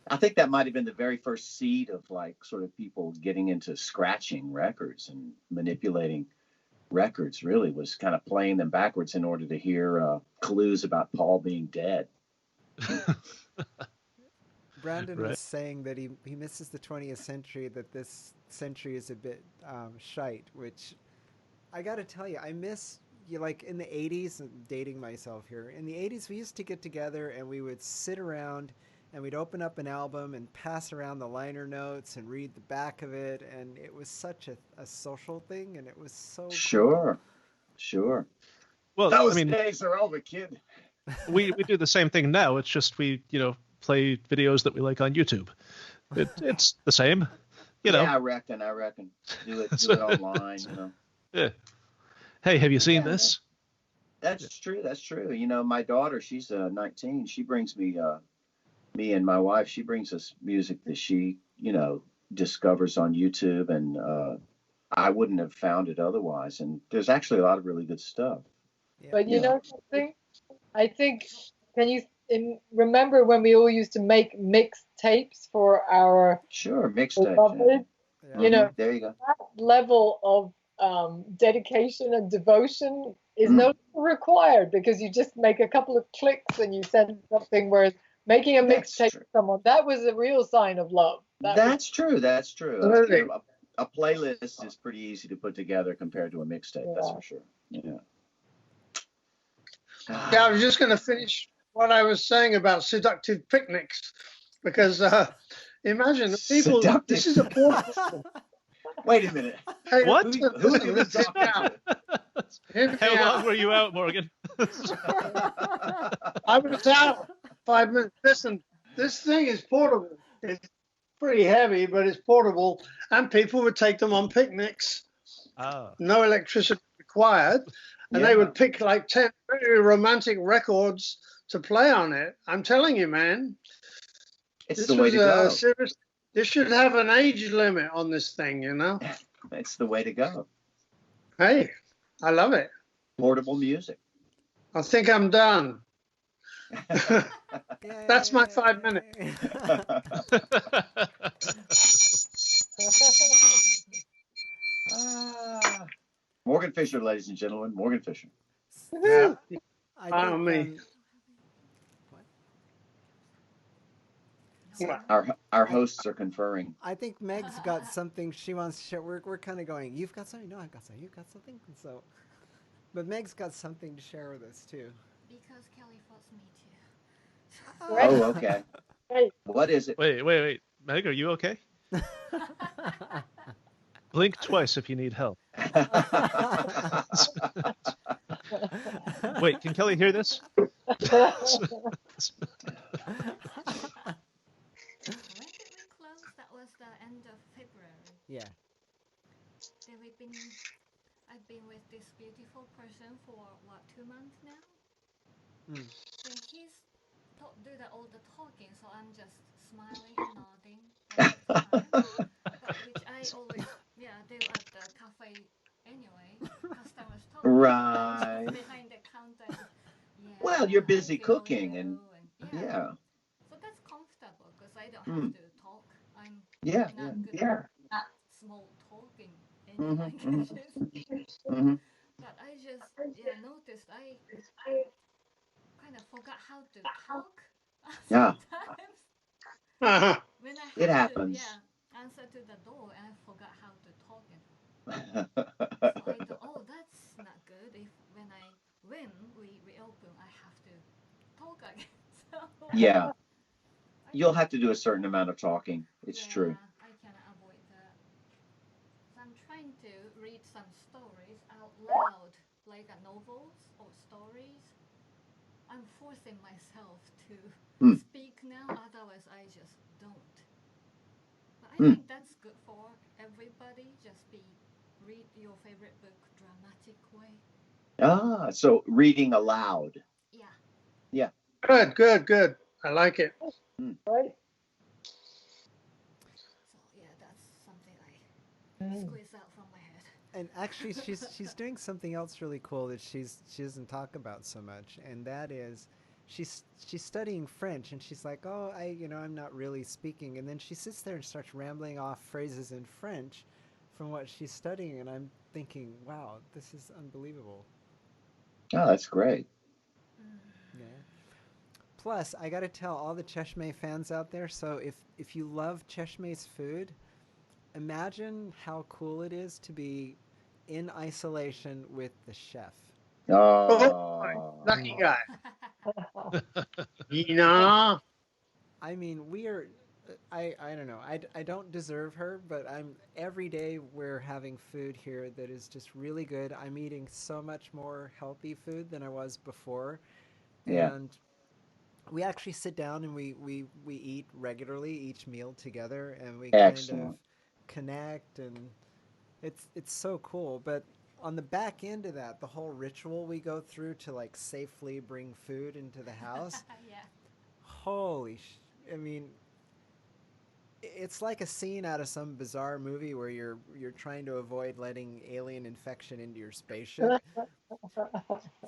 I think that might have been the very first seed of like sort of people getting into scratching records and manipulating records, really was kind of playing them backwards in order to hear clues about Paul being dead. Brandon was saying that he misses the 20th century, that this century is a bit shite, which I got to tell you, I miss, like in the 80s, I'm dating myself here, in the 80s we used to get together and we would sit around and we'd open up an album and pass around the liner notes and read the back of it, and it was such a social thing, and it was so Sure. Well, those days are over, kid. we do the same thing now. It's just we play videos that we like on YouTube. It's the same, Yeah, I reckon. Do it online, Yeah. Hey, have you seen this? That's true. My daughter, she's 19. She brings me and my wife, she brings us music that she, discovers on YouTube, and I wouldn't have found it otherwise. And there's actually a lot of really good stuff. Yeah. But you know something? I think, can you remember when we all used to make mixed tapes for our mixtape? Yeah. There you go. That level of dedication and devotion is no longer required, because you just make a couple of clicks and you send something. Whereas making a mixtape for someone, that was a real sign of love. That's true. A playlist is pretty easy to put together compared to a mixtape. That's for sure. Yeah. I was just going to finish what I was saying about seductive picnics, because imagine the people. Seductive. This is a portable. Wait a minute. Hey, What? Who are you talking about? How long were you out, Morgan? I was out 5 minutes. Listen, this thing is portable. It's pretty heavy, but it's portable, and people would take them on picnics. No electricity required, and they would pick like 10 very romantic records to play on it. I'm telling you, man, It's This the way was to go. serious. This should have an age limit on this thing, you know. It's the way to go. Hey, I love it. Portable music. I think I'm done. That's my 5 minutes. Morgan Fischer, ladies and gentlemen, Morgan Fischer. Yeah. I Follow me. think, Our hosts are conferring. I think Meg's got something she wants to share. We're kind of going, you've got something? No, I've got something. You've got something? And so, but Meg's got something to share with us, too. Because Kelly forced me to. Oh, okay. Right. What is it? Wait. Meg, are you okay? Blink twice if you need help. Wait, can Kelly hear this? When did we close? That was the end of February. Yeah. Then I've been with this beautiful person for, 2 months now? Mm. So he's do all the talking, so I'm just smiling and nodding all the time. Which I always, do at the cafe anyway. Customers talk. Right. Behind the counter. Yeah, Well, you're busy I feel cooking you, and yeah. yeah. So that's comfortable because I don't have to talk. I'm Yeah. not good Yeah. at small talking in Mhm, languages. Mhm. But I just noticed I kind of forgot how to talk Yeah. sometimes. Uh-huh. When I It have happens. to answer to the door and I forgot how to talk it. So I thought, that's not good. If when we reopen, I have to talk again. So Yeah. You'll have to do a certain amount of talking. It's true. I cannot avoid that. So I'm trying to read some stories out loud, like novels or stories. I'm forcing myself to speak now, otherwise I just don't. But I think that's good for everybody. Just read your favorite book dramatic way. So reading aloud. Yeah. Yeah. Good. I like it. Right. So that's something I squeeze out from my head. And actually, she's doing something else really cool that she doesn't talk about so much, and that is, she's studying French, and she's like, oh, I'm not really speaking, and then she sits there and starts rambling off phrases in French from what she's studying, and I'm thinking, wow, this is unbelievable. Oh, that's great. Yeah. Plus, I got to tell all the Cheshmeh fans out there, so if you love Cheshmeh's food, imagine how cool it is to be in isolation with the chef. Oh, lucky guy. I mean, we are. I don't know. I don't deserve her, but every day we're having food here that is just really good. I'm eating so much more healthy food than I was before. Yeah. And we actually sit down and we eat regularly each meal together, and we kind of connect, and it's so cool. But on the back end of that, the whole ritual we go through to like safely bring food into the house. Holy I mean, it's like a scene out of some bizarre movie where you're trying to avoid letting alien infection into your spaceship.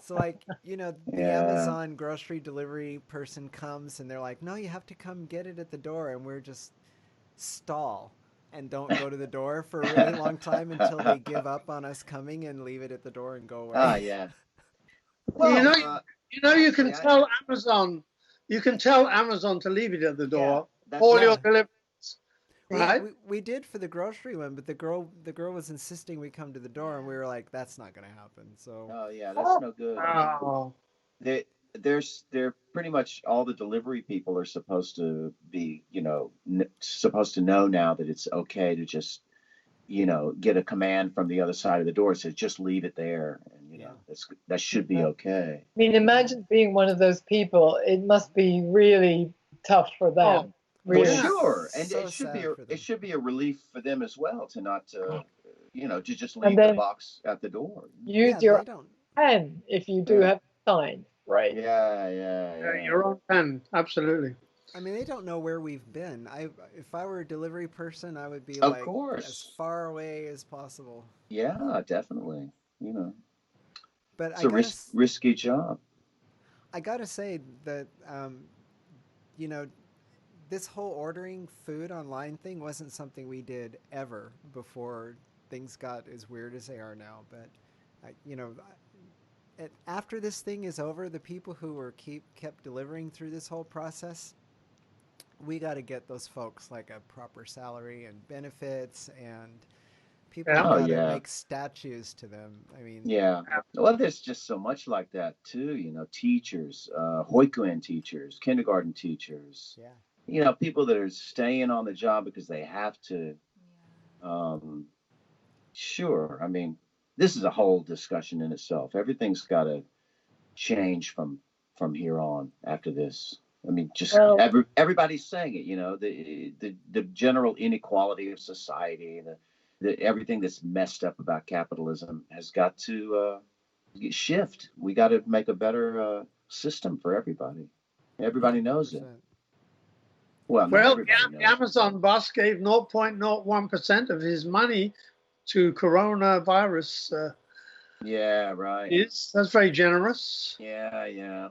So like, the Amazon grocery delivery person comes and they're like, no, you have to come get it at the door, and we're just stall and don't go to the door for a really long time until they give up on us coming and leave it at the door and go away. Yeah. Well, you can tell Amazon. You can tell Amazon to leave it at the door. All your deliveries. Right? We did for the grocery one, but the girl was insisting we come to the door, and we were like, that's not going to happen. So. Oh yeah, that's no good. Oh. They're pretty much all the delivery people are supposed to be, supposed to know now that it's okay to just, get a command from the other side of the door. So just leave it there, and that should be okay. I mean, imagine being one of those people. It must be really tough for them. Well, sure, and so it should be a relief for them as well to not to just leave the box at the door. Use your pen if you do have time, right? Yeah. Your own pen, absolutely. I mean, they don't know where we've been. If I were a delivery person, I would be Of like as course. far away as possible. Yeah, definitely. You know, But it's a risky job. I gotta say that you know, this whole ordering food online thing wasn't something we did ever before things got as weird as they are now. But you know, after this thing is over, the people who were kept delivering through this whole process, we got to get those folks like a proper salary and benefits, and people Yeah. have Oh got to yeah. make statues to them. I mean, Yeah. Well, there's just so much like that too. You know, teachers, hoikuen teachers, kindergarten teachers. yeah, You know, people that are staying on the job because they have to. Yeah. Um, sure. I mean, this is a whole discussion in itself. Everything's got to change from here on after this. I mean, just Well, everybody's saying it. You know, the general inequality of society, the everything that's messed up about capitalism has got to shift. We got to make a better system for everybody. yeah, Everybody knows it. 100%. Well, not Well, everybody the knows it. Amazon boss gave 0.01% of his money to coronavirus. Yeah, right. That's very generous. Yeah, yeah.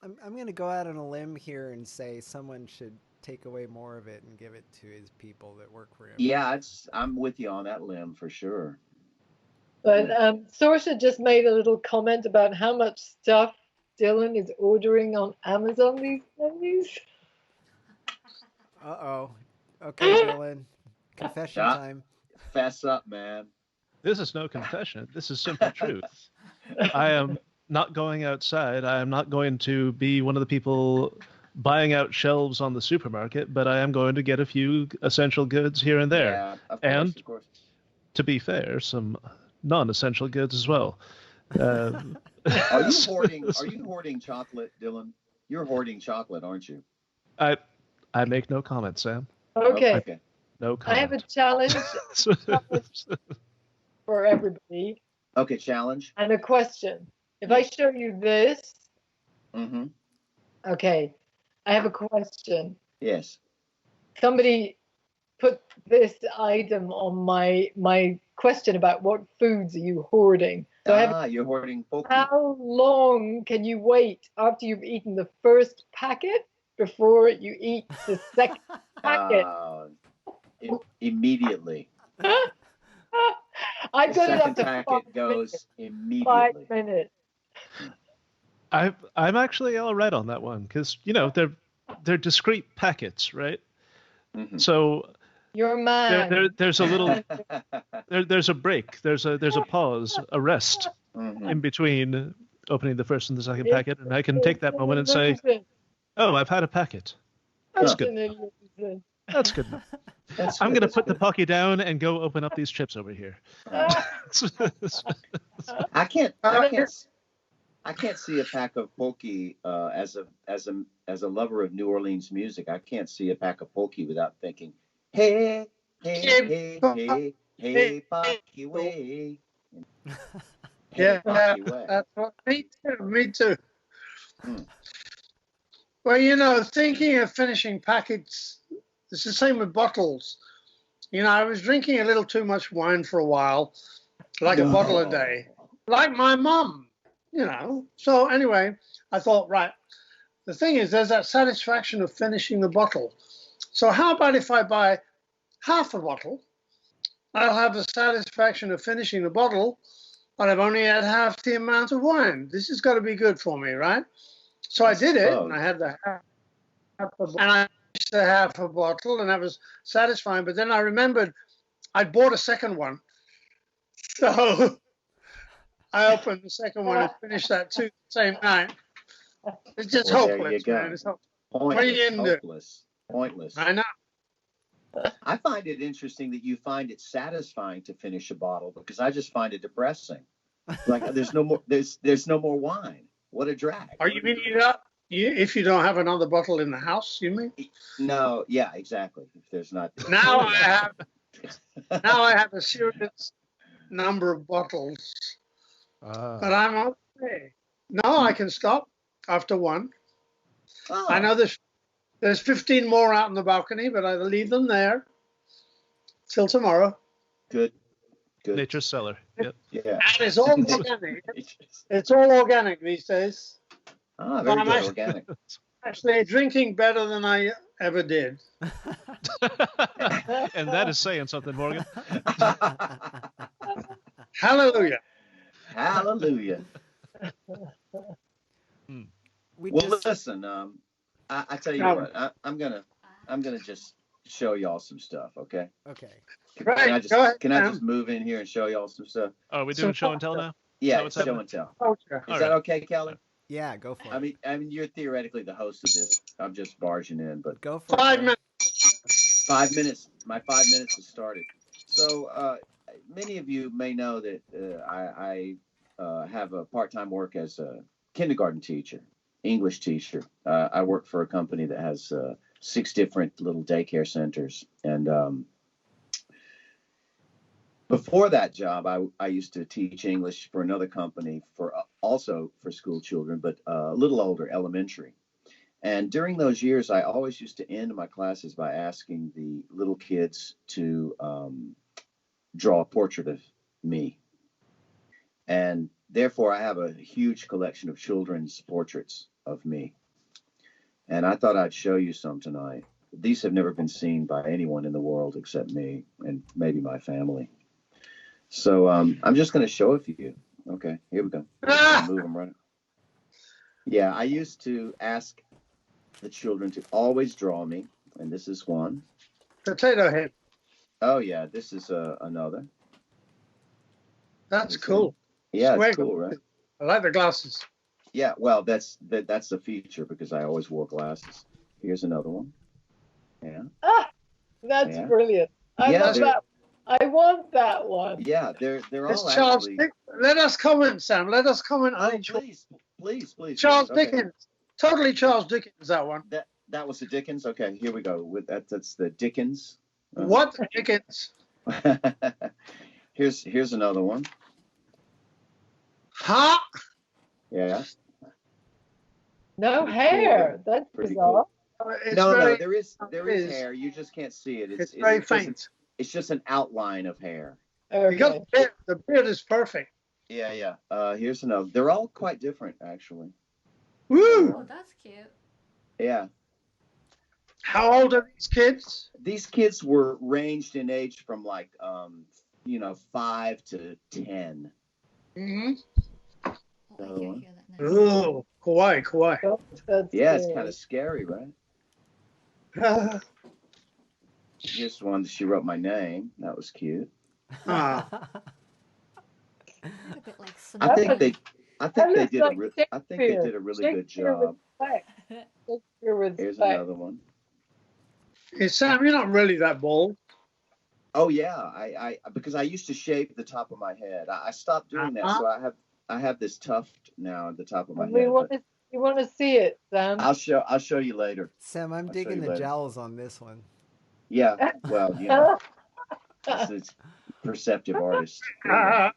I'm going to go out on a limb here and say someone should take away more of it and give it to his people that work for him. Yeah, I'm with you on that limb for sure. but Sorsha just made a little comment about how much stuff Dylan is ordering on Amazon these days. Uh-oh. Okay, Dylan. Confession Yeah. time. Fess up, man. This is no confession. This is simple truth. I am not going outside. I am not going to be one of the people buying out shelves on the supermarket, but I am going to get a few essential goods here and there. Yeah, of course, And of course. to be fair, some non-essential goods as well. Are you hoarding chocolate, Dylan? You're hoarding chocolate, aren't you? I make no comment, Sam. Okay, No I have a comment. challenge for everybody Okay, challenge. and a question. If I show you this, Mm-hmm. okay, I have a question. Yes. Somebody put this item on my question about what foods are you hoarding. So I have, You're hoarding poke. how long can you wait after you've eaten the first packet before you eat the second packet? Immediately. I The got it up second to packet goes immediately. 5 minutes. I'm actually all right on that one because they're discrete packets, right? Mhm. So You're a man. there's a little there's a break, there's a pause, a rest Mhm. in between opening the first and the second packet, and I can take that moment and say, "Oh, I've had a packet. That's good. That's good enough. That's I'm good, going to that's put the good. pocky down and go open up these chips over here." I can't see a pack of pokey as a lover of New Orleans music. I can't see a pack of pokey without thinking, hey, hey, hey, hey, hey, pocky way. Hey, Yeah, pocky way. that's what. Me too. Hmm. Well, thinking of finishing packets, it's the same with bottles. I was drinking a little too much wine for a while, like a bottle a day, like my mum, So anyway, I thought, right, the thing is, there's that satisfaction of finishing the bottle. So how about if I buy half a bottle? I'll have the satisfaction of finishing the bottle, but I've only had half the amount of wine. This has got to be good for me, right? So I did it, and I had the half a bottle, and I finished the half a bottle, and that was satisfying. But then I remembered I'd bought a second one. So I opened the second one and finished that too the same night. It's just Well, there hopeless, you go. man. It's hopeless. What are you Pointless, gonna do? hopeless, pointless. I know. I find it interesting that you find it satisfying to finish a bottle because I just find it depressing. Like there's no more wine. What a drag. Are you meaning it up? If you don't have another bottle in the house, you mean? No, yeah, exactly. If there's not. Now I have a serious number of bottles, but I'm okay. No, I can stop after one. Oh. I know this There's 15 more out on the balcony, but I'll leave them there till tomorrow. Good. Good. Nature's cellar. Yep. Yeah. And it's all organic. It's all organic these days. Ah, very I'm good. Organic. Actually drinking better than I ever did. And that is saying something, Morgan. Hallelujah. Hallelujah. Listen. I tell you what. I'm gonna just show y'all some stuff. Okay. Okay. Right. Can I just move in here and show y'all some stuff? Oh, are we doing show and tell now? Yeah, it's show and tell. Is that okay, Kelly? Yeah, go for it. I mean, you're theoretically the host of this. I'm just barging in, but go for 5 minutes. 5 minutes. My 5 minutes has started. So many of you may know that I have a part-time work as a kindergarten teacher, English teacher. I work for a company that has 6 different little daycare centers, and before that job, I used to teach English for another company also for school children, but a little older, elementary. And during those years, I always used to end my classes by asking the little kids to draw a portrait of me. And therefore, I have a huge collection of children's portraits of me. And I thought I'd show you some tonight. These have never been seen by anyone in the world except me and maybe my family. So I'm just going to show it to you. Okay, here we go. Move them right. Yeah, I used to ask the children to always draw me, and this is one. Potato head. Oh yeah, this is another. That's cool. Yeah, it's cool, right? I like the glasses. Yeah, well, that's the feature because I always wore glasses. Here's another one. Yeah. That's brilliant. I love that. I want that one. Yeah, they're all Charles actually. Let us comment, Sam. Let us comment on each one. Please. Charles Okay. Dickens. Totally Charles Dickens, that one. That was the Dickens. Okay, here we go. With that's the Dickens. What Dickens? Here's another one. Huh? Yeah. No hair. Cool. That's Pretty bizarre. Cool. No, there is hair. You just can't see it. It's very faint. It's just an outline of hair. Okay. Because the beard is perfect. Yeah. Here's another. They're all quite different, actually. Woo! Oh, that's cute. Yeah. How old are these kids? These kids were ranged in age from like 5 to 10. Mm-hmm. Oh, I can hear that now. Oh, kawaii. Yeah, it's kind of scary, right? Here's one that she wrote my name. That was cute. Ah. A bit like I think they did Shakespeare. a really good job. Here's another one. Hey, Sam, you're not really that bald. Oh yeah, I because I used to shave the top of my head. I stopped doing that, so I have this tuft now at the top of my head. You want to see it, Sam? I'll show you later. Sam, I'm digging the jowls on this one. Yeah, well, this is perceptive artists.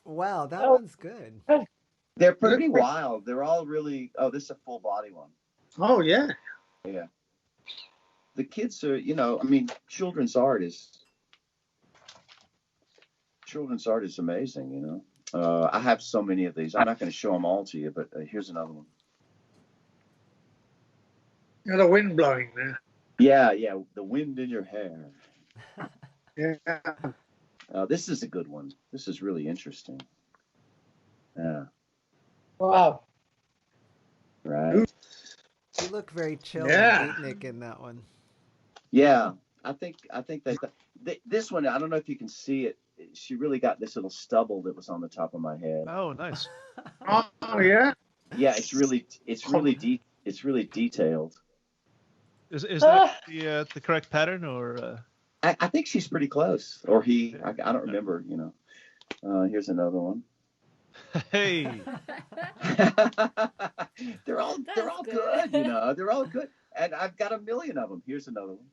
Wow, that one's good. They're pretty wild. They're all really. Oh, this is a full body one. Oh yeah. Yeah. The kids are, children's art is amazing. I have so many of these. I'm not going to show them all to you, but here's another one. Got a wind blowing there. Yeah, the wind in your hair. Yeah. This is a good one. This is really interesting. Yeah. Wow. Right. You look very chill and beatnik in that one. Yeah, I think that this one, I don't know if you can see it. She really got this little stubble that was on the top of my head. Oh, nice. Oh yeah. Yeah, it's really detailed. Is that the correct pattern or? I think she's pretty close, or he. I don't remember. Here's another one. Hey. they're all good. They're all good, and I've got a million of them. Here's another one.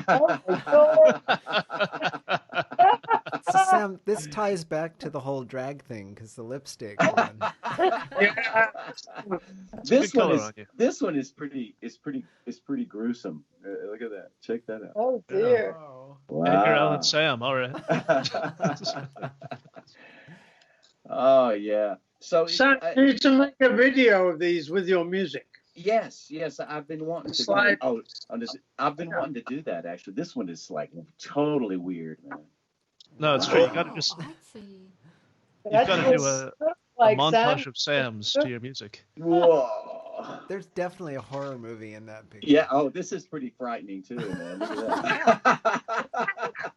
Oh my God. So Sam, this ties back to the whole drag thing because the lipstick one. Yeah. This Good one color is on you. this one is pretty gruesome. Look at that. Check that out. Oh dear. Oh. Edgar Allan Wow. Sam, all right. Oh yeah. So Sam, you need to make a video of these with your music. yes, I've been wanting to. Slide. I've been wanting to do that actually. This one is like totally weird, man. No, it's true. You got to Oh, just I see. you've got to do a like montage Sam. of Sam's to your music. Whoa. There's definitely a horror movie in that picture. Yeah. Oh, this is pretty frightening too, man. Look at that.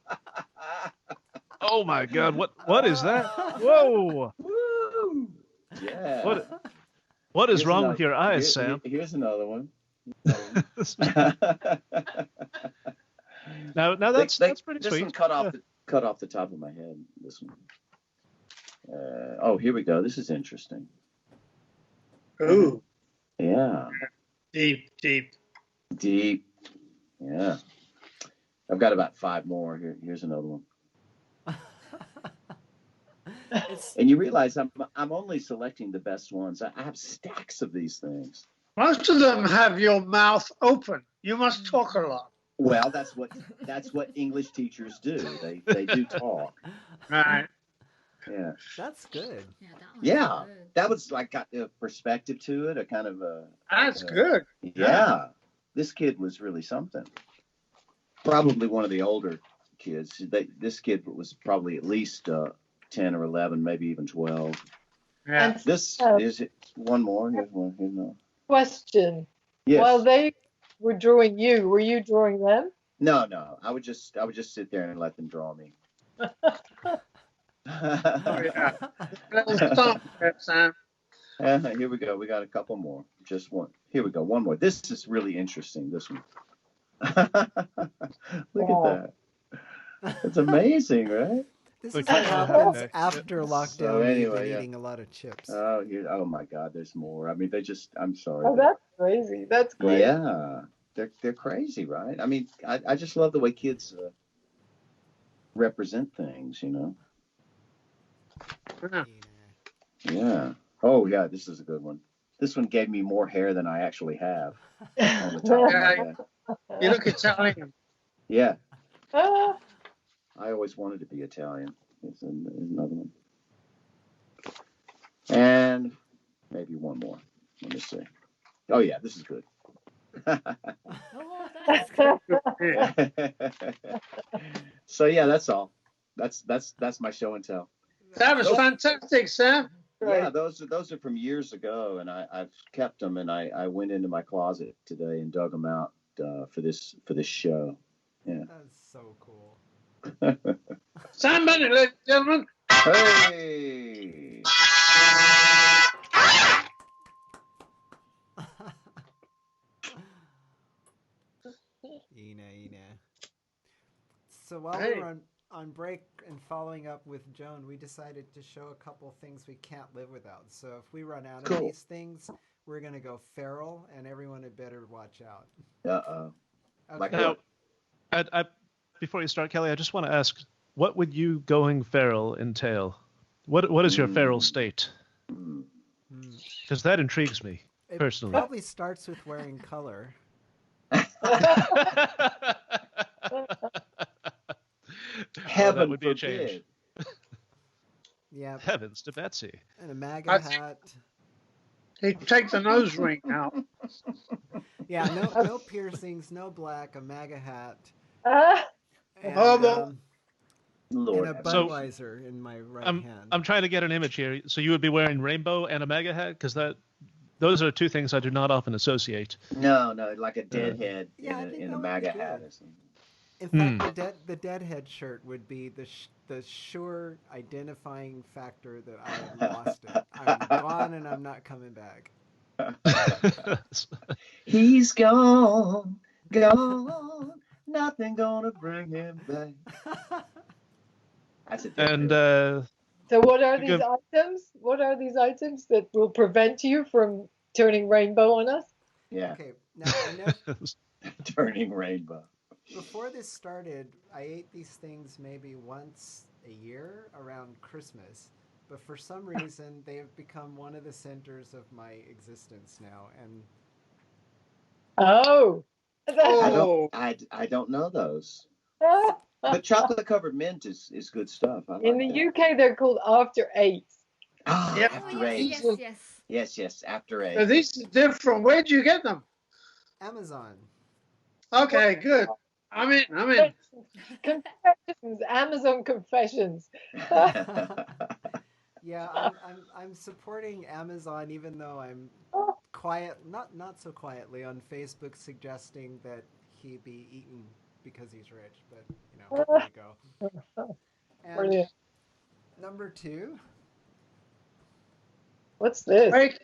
Oh my God! What is that? Whoa! Woo! Yeah. What is Here's wrong another- with your eyes, Sam? Here's another one. Now that's pretty this sweet. one cut off the top of my head. This one. Oh, here we go. This is interesting. Ooh, Yeah. deep. Deep. Yeah. I've got about 5 more. Here's another one. It's, And you realize I'm only selecting the best ones. I have stacks of these things. Most of them have your mouth open. You must talk a lot. Well, that's what English teachers do. They do talk. Right. Yeah. that's good. Yeah, that one's Yeah. good. That was like got a perspective to it, a kind of a That's Yeah. good. yeah. This kid was really something. Probably one of the older kids. This kid was probably at least 10 or 11, maybe even 12. Yeah. And This is it. One more. Here's one. Here's another. question. Yes. While they were drawing you, were you drawing them? No. I would just sit there and let them draw me. Oh, yeah. Little song there, Sam. Here we go. We got a couple more. Just one. Here we go. One more. This is really interesting. This one. Look at that. It's amazing, right? This The is what cat- happens okay. after lockdown. So You've anyway, been yeah. eating a lot of chips. Oh my God, there's more. I mean, I'm sorry. Oh, that's crazy. That's great. Yeah, they're crazy, right? I mean, I just love the way kids represent things, you know? Yeah. Yeah. Oh yeah, this is a good one. This one gave me more hair than I actually have on the top of my head. You look Italian. Yeah, Ah, I always wanted to be Italian. Here's another one. And maybe one more. Let me see. Oh yeah, this is good. Oh, that's good. Yeah. So yeah, that's all. That's my show and tell. That was fantastic, Sam. Yeah, those are from years ago, and I've kept them, and I went into my closet today and dug them out for this show. Yeah. That's so cool. Sam Bennett, ladies and gentlemen. Hey. Ina. So while Hey. we were on break and following up with Joan, we decided to show a couple things we can't live without. So if we run out of Cool. these things, we're going to go feral, and everyone had better watch out. Uh-oh. Okay. Like Now, I before you start, Kelly, I just want to ask, what would you going feral entail? What is your feral state? Hmm. Hmm. Because that intrigues me It personally. probably starts with wearing color. Heaven that would be a forbid. change. Yeah, Heavens to Betsy. and a MAGA I think- hat. He'd take the nose ring out. Yeah, no piercings, no black, a MAGA hat, ah, and, Horrible. Lord. and a have So- Budweiser in my right hand. I'm trying to get an image here. So you would be wearing rainbow and a MAGA hat? Because those are two things I do not often associate. No, like a deadhead Yeah, I in think a that would MAGA be hat good. or something. In fact, the Deadhead shirt would be the sure identifying factor that I have lost it. I'm gone and I'm not coming back. He's gone, nothing gonna bring him back. That's a And so what are Good. these items? What are these items that will prevent you from turning rainbow on us? yeah, Okay, now I know turning rainbow. before this started, I ate these things maybe once a year around Christmas. but for some reason they have become one of the centers of my existence now. And Oh. Oh, I don't know those. But chocolate covered mint is good stuff. I In like the that. UK, they're called After Eight. Ah, Yeah. after Oh, eight. yes, yes, yes. Yes, after so eight. these are different. Where do you get them? Amazon. Okay, good. I'm in. Confessions, Amazon confessions. Yeah, I'm supporting Amazon, even though I'm not so quietly on Facebook suggesting that he be eaten because he's rich. But there you go. And Brilliant. number 2. What's this? Wait,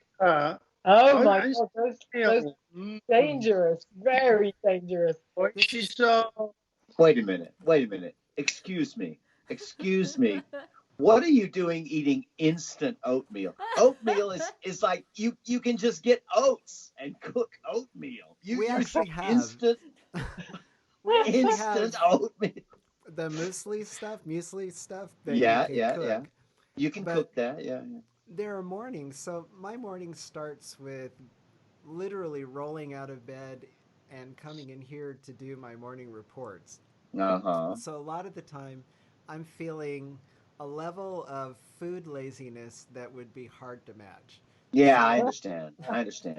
Oh my I God, those feel dangerous, very dangerous. Wait a minute. Excuse me. What are you doing eating instant oatmeal? Oatmeal is like you can just get oats and cook oatmeal. We actually have instant oatmeal. the muesli stuff that Yeah, you can cook. You can cook that, yeah. There are mornings, so my morning starts with literally rolling out of bed and coming in here to do my morning reports. Uh-huh. So a lot of the time, I'm feeling a level of food laziness that would be hard to match. Yeah, I understand.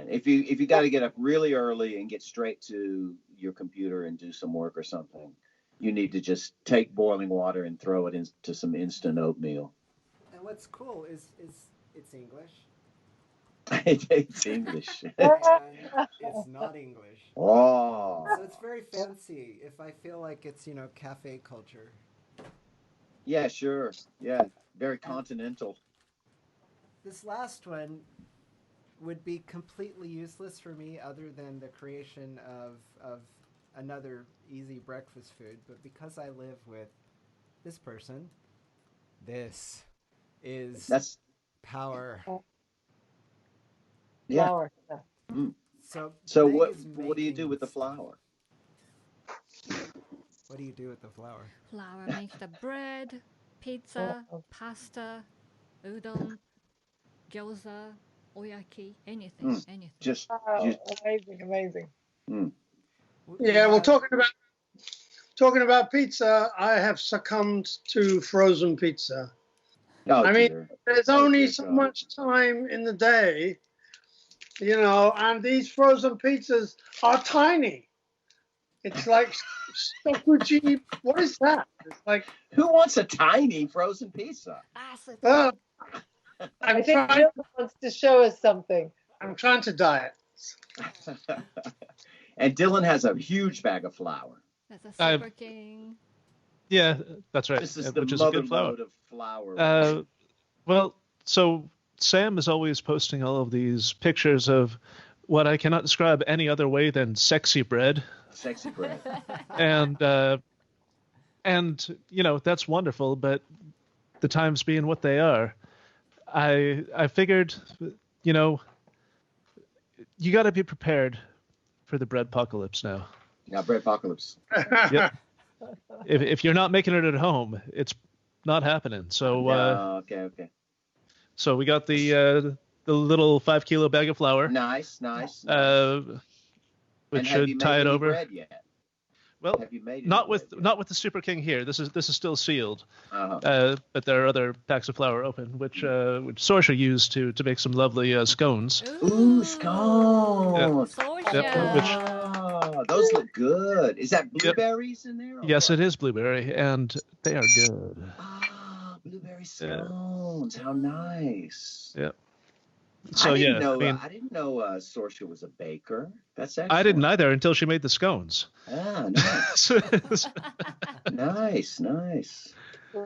If you got to get up really early and get straight to your computer and do some work or something, you need to just take boiling water and throw it into some instant oatmeal. And what's cool is it's English. It's English. And it's not English. Oh. So it's very fancy if I feel like it's, cafe culture. Yeah, sure. Yeah, very continental. This last one would be completely useless for me other than the creation of another easy breakfast food. But because I live with this person, this is power. Yeah. Flour. So Meg what is do you do making with the stuff. flour? What do you do with the flour? Flour makes the bread, pizza, pasta, udon, gyoza, oyaki, anything. Just Amazing. Yeah, well, talking about pizza, I have succumbed to frozen pizza. oh, I mean, dear. there's only so much time in the day, and these frozen pizzas are tiny. It's like Stokuchi. What is that? It's like, Who wants a tiny frozen pizza? Acid. well, I think Jill wants to show us something. I'm trying to diet. And Dylan has a huge bag of flour. That's a Super King. Yeah, that's right. This is the which is a mother good flour. load of flour. Well, so Sam is always posting all of these pictures of what I cannot describe any other way than sexy bread. Sexy bread. And that's wonderful, but the times being what they are, I figured, you got to be prepared for the breadpocalypse now. Yeah, breadpocalypse. Yep. If you're not making it at home, it's not happening. So okay. So we got the little 5 kilo bag of flour. Nice. Which should tie it over. Bread yet? Well, have you made not with the Super King here. This is still sealed. Uh-huh. But there are other packs of flour open, which Sorcha used to make some lovely scones. Ooh, scones. Those look good. Is that blueberries in there? Yes, it is blueberry, and they are good. Ah, blueberry scones. How nice. Yep. So I didn't know Sorcha was a baker. That's excellent. I didn't either until she made the scones. Ah, nice. nice.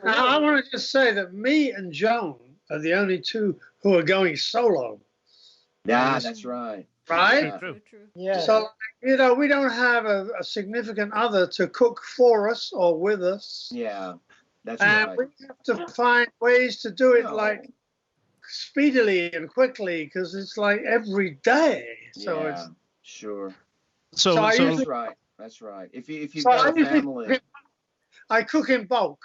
Now, I want to just say that me and Joan are the only two who are going solo. Yeah, that's right. Right? Yeah. True. Yeah. So, we don't have a significant other to cook for us or with us. Yeah, that's and right. we have to find ways to do it like speedily and quickly because it's like every day. So yeah, sure. So that's right. If you've got a family, I cook in bulk.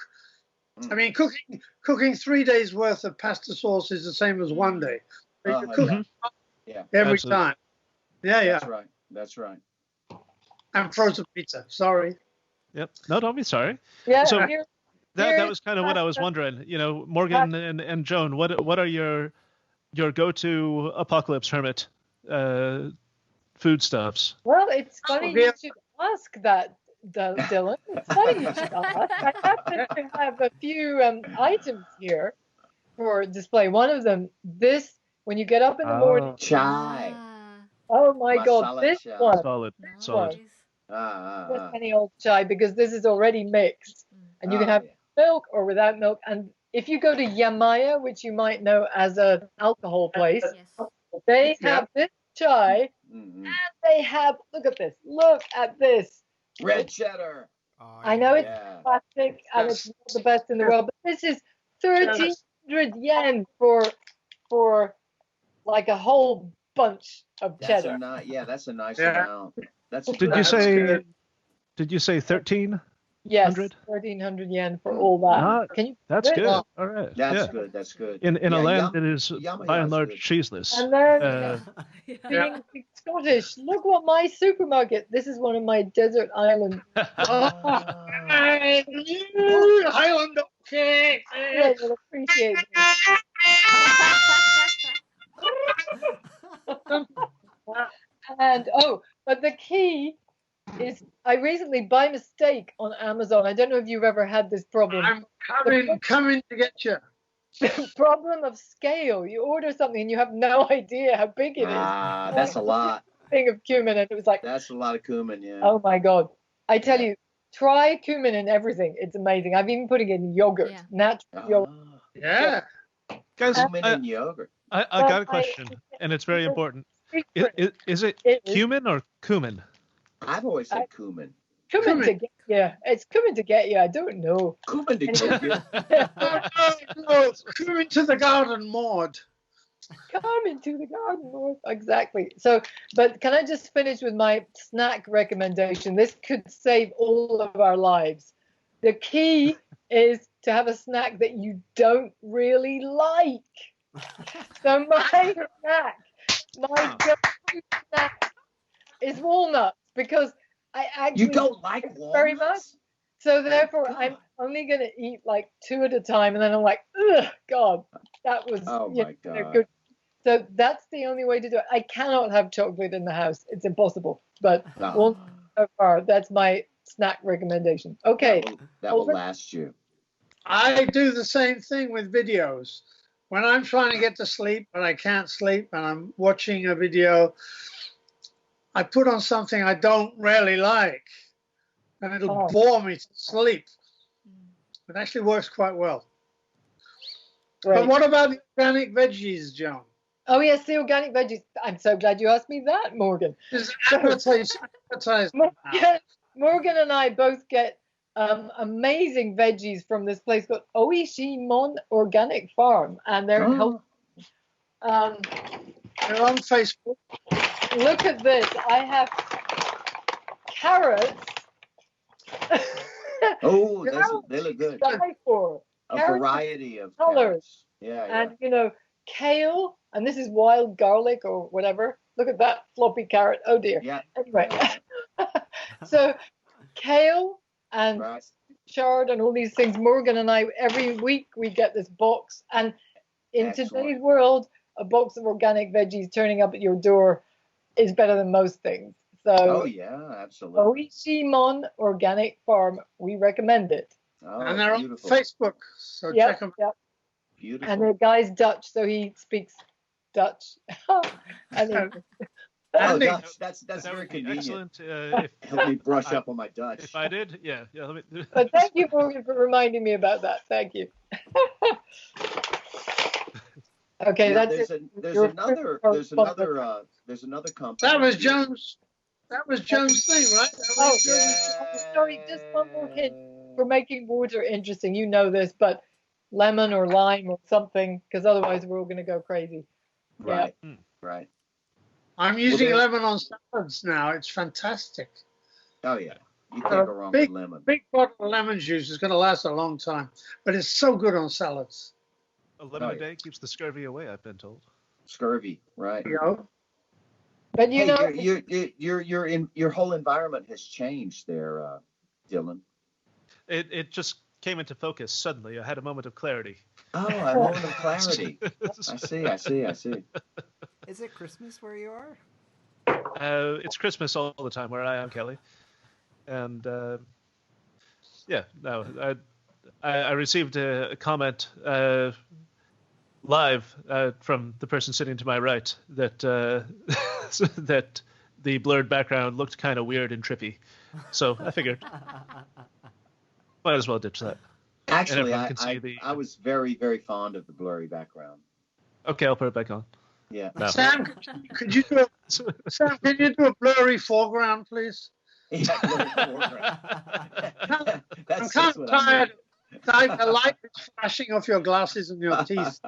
I mean, cooking 3 days worth of pasta sauce is the same as one day. But you cook every Absolutely. time. Yeah. That's right. That's right. And frozen pizza. Sorry. Yep. No, don't be sorry. Yeah, So that here was kind of what I was wondering. You know, Morgan and Joan, what are your go-to apocalypse hermit foodstuffs? Well, it's funny you should ask that, Dylan. It's funny you should ask. I happen to have a few items here for display. One of them, this, when you get up in the morning. Chai. Oh my God, Masala this chai. one. Solid. Just any old chai, because this is already mixed. And you can have milk or without milk. And if you go to Yamaya, which you might know as an alcohol place, they have this chai. And they have, look at this. Red cheddar. I know it's plastic and it's not the best in the world, but this is 1,300 yen for like a whole bunch of cheddar. That's a nice amount. Did you say 13? Yes, 1,300 yen for all that. Can you? That's good. All right. That's good. That's good. In a land that is by and large cheeseless. And then, being Scottish, look what my supermarket. This is one of my desert island. Highland cake. Yeah, you'll appreciate it. And but the key is, I recently, by mistake on Amazon, I don't know if you've ever had this problem. I'm coming to get you. The problem of scale. You order something and you have no idea how big it is. That's a lot. Thing of cumin, and it was like, that's a lot of cumin. Yeah. Oh my God! I tell you, try cumin in everything. It's amazing. I've even put it in yogurt, natural yogurt. Yeah. Guys, cumin in yogurt. I got a question, and it's very important. Is it cumin or cumin? I've always said cumin. Cumin to get you. It's cumin to get you. I don't know. Cumin to get you. Cumin to the garden, Maud. Come into the garden, Maud. Exactly. So, but can I just finish with my snack recommendation? This could save all of our lives. The key is to have a snack that you don't really like. So my go-to snack is walnuts, because I actually you don't like walnuts very much. So therefore, I'm only going to eat like 2 at a time, and then I'm like, ugh, God, that was my God. Good. So that's the only way to do it. I cannot have chocolate in the house; it's impossible. But so far, that's my snack recommendation. Okay, that will last you. I do the same thing with videos. When I'm trying to get to sleep and I can't sleep and I'm watching a video, I put on something I don't really like, and it'll bore me to sleep. It actually works quite well. Right. But what about the organic veggies, Joan? Oh, yes, the organic veggies. I'm so glad you asked me that, Morgan. Morgan and I both get amazing veggies from this place called Oishimon Organic Farm, and they're they're on Facebook. Look at this. I have carrots. They look good. A Carrots, variety of colors. Yeah. And kale, and this is wild garlic or whatever. Look at that floppy carrot. Oh dear. Yeah. Anyway, so kale and chard and all these things. Morgan and I, every week we get this box, and in today's world, a box of organic veggies turning up at your door is better than most things. So, absolutely. Oishimon Organic Farm, we recommend it. And they're on Facebook, so check them out. Beautiful. And the guy's Dutch, so he speaks Dutch. Dutch. That's very convenient. Excellent. Help me brush up on my Dutch. If I did, yeah. But thank you, Morgan, for reminding me about that. Thank you. Okay, that's it. There's another company. That was Joan's thing, right? Sorry, just one more hint for making water interesting. You know this, but lemon or lime or something, because otherwise we're all going to go crazy. Right. Right. I'm using lemon on salads now. It's fantastic. Oh yeah. You can't go wrong with lemon. Big bottle of lemon juice is going to last a long time, but it's so good on salads. A lemon a day keeps the scurvy away, I've been told. Scurvy, right? You know? But you know, your whole environment has changed there, Dylan. It just came into focus suddenly. I had a moment of clarity. Oh, a moment of clarity. I see. Is it Christmas where you are? It's Christmas all the time where I am, Kelly. And I received a comment live from the person sitting to my right that that the blurred background looked kind of weird and trippy. So I figured might as well ditch that. Actually, I was very, very fond of the blurry background. Okay, I'll put it back on. Yeah. No. Sam, could you do Sam, can you do a blurry foreground, please? Yeah, blurry foreground. I'm kind of tired. The light is flashing off your glasses and your teeth.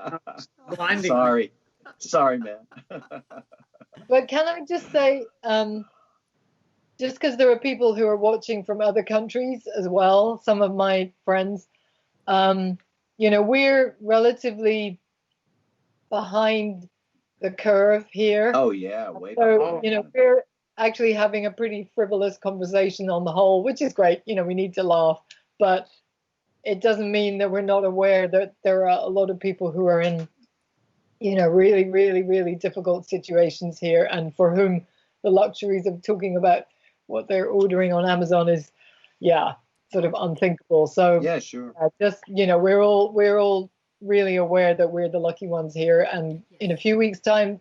Blinding. Sorry, man. but can I just say, just because there are people who are watching from other countries as well, some of my friends, we're relatively behind the curve here. Oh yeah, way so behind. we're actually having a pretty frivolous conversation on the whole, which is great. We need to laugh, but it doesn't mean that we're not aware that there are a lot of people who are in really, really, really difficult situations here, and for whom the luxuries of talking about what they're ordering on Amazon is sort of unthinkable. So yeah, sure. Just we're all really aware that we're the lucky ones here, and in a few weeks' time,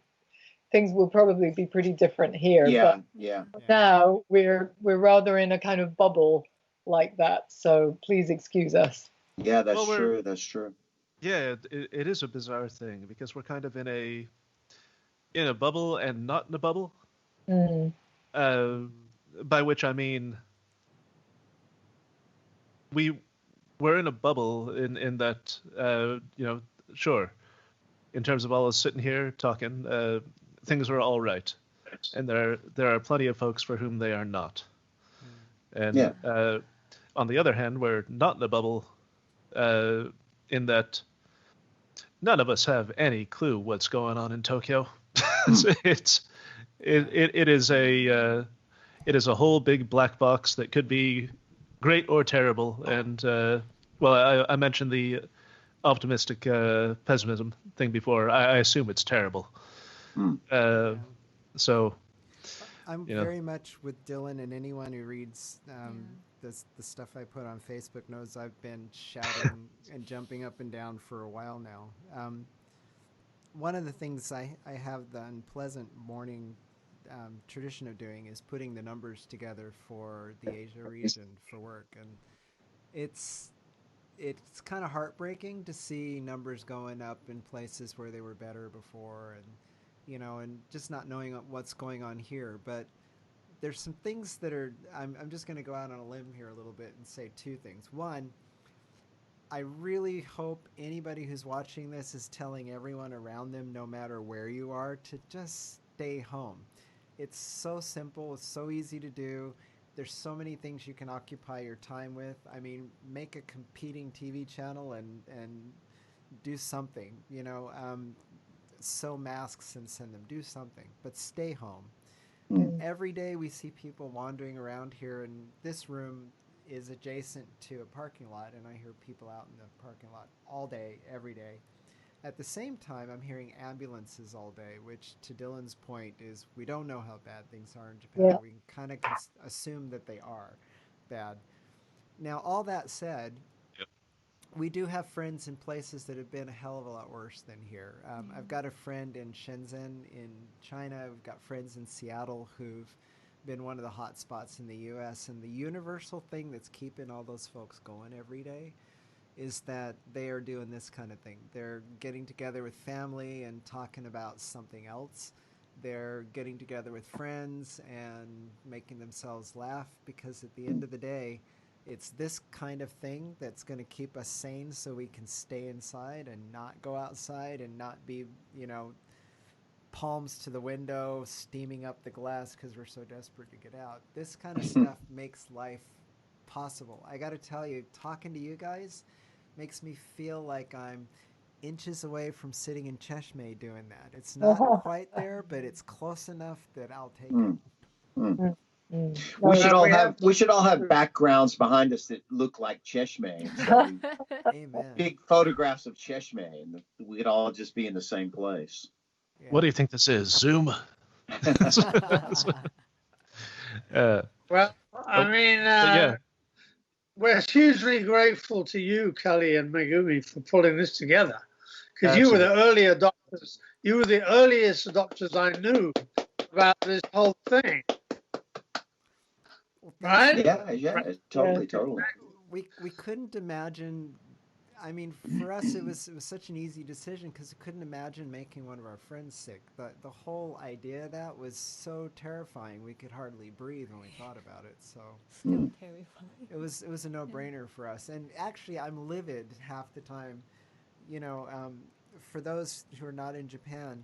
things will probably be pretty different here. Yeah, but now we're rather in a kind of bubble like that. So please excuse us. Yeah, that's true. That's true. Yeah, it is a bizarre thing because we're kind of in a bubble and not in a bubble. Mm. By which I mean we're in a bubble in that sure, in terms of all us sitting here talking, things are all right, and there are plenty of folks for whom they are not. And on the other hand, we're not in a bubble in that none of us have any clue what's going on in Tokyo. It is a whole big black box that could be great or terrible. And I mentioned the optimistic pessimism thing before. I assume it's terrible. So I'm very much with Dylan, and anyone who reads the stuff I put on Facebook knows I've been shouting and jumping up and down for a while now. One of the things I have the unpleasant morning tradition of doing is putting the numbers together for the Asia region for work, and it's kind of heartbreaking to see numbers going up in places where they were better before, and just not knowing what's going on here. But there's some things that are, I'm just going to go out on a limb here a little bit and say two things. One, I really hope anybody who's watching this is telling everyone around them, no matter where you are, to just stay home. It's so simple. It's so easy to do. There's so many things you can occupy your time with. I mean, make a competing TV channel and do something, sew masks and send them, do something, but stay home. Every day we see people wandering around here, and this room is adjacent to a parking lot, and I hear people out in the parking lot all day, every day. At the same time, I'm hearing ambulances all day, which, to Dylan's point, is we don't know how bad things are in Japan. Yeah. We can kind of assume that they are bad. Now, all that said, we do have friends in places that have been a hell of a lot worse than here. I've got a friend in Shenzhen in China. I've got friends in Seattle who've been one of the hot spots in the U.S. And the universal thing that's keeping all those folks going every day is that they are doing this kind of thing. They're getting together with family and talking about something else. They're getting together with friends and making themselves laugh, because at the end of the day, it's this kind of thing that's going to keep us sane so we can stay inside and not go outside and not be, palms to the window, steaming up the glass because we're so desperate to get out. This kind of stuff makes life possible. I got to tell you, talking to you guys makes me feel like I'm inches away from sitting in Cheshmeh doing that. It's not quite there, but it's close enough that I'll take it. We should all have backgrounds behind us that look like Cheshmeh. So Amen. big photographs of Cheshmeh, and we'd all just be in the same place. Yeah. What do you think this is? Zoom? Well, I mean, we're hugely grateful to you, Kelly and Megumi, for pulling this together, because you were the early adopters. You were the earliest adopters I knew about this whole thing. Right? Yeah, totally. We couldn't imagine. I mean, for us, it was such an easy decision because we couldn't imagine making one of our friends sick. The whole idea of that was so terrifying. We could hardly breathe when we thought about it. So Still terrifying. it was a no-brainer for us. And actually, I'm livid half the time. You know, for those who are not in Japan,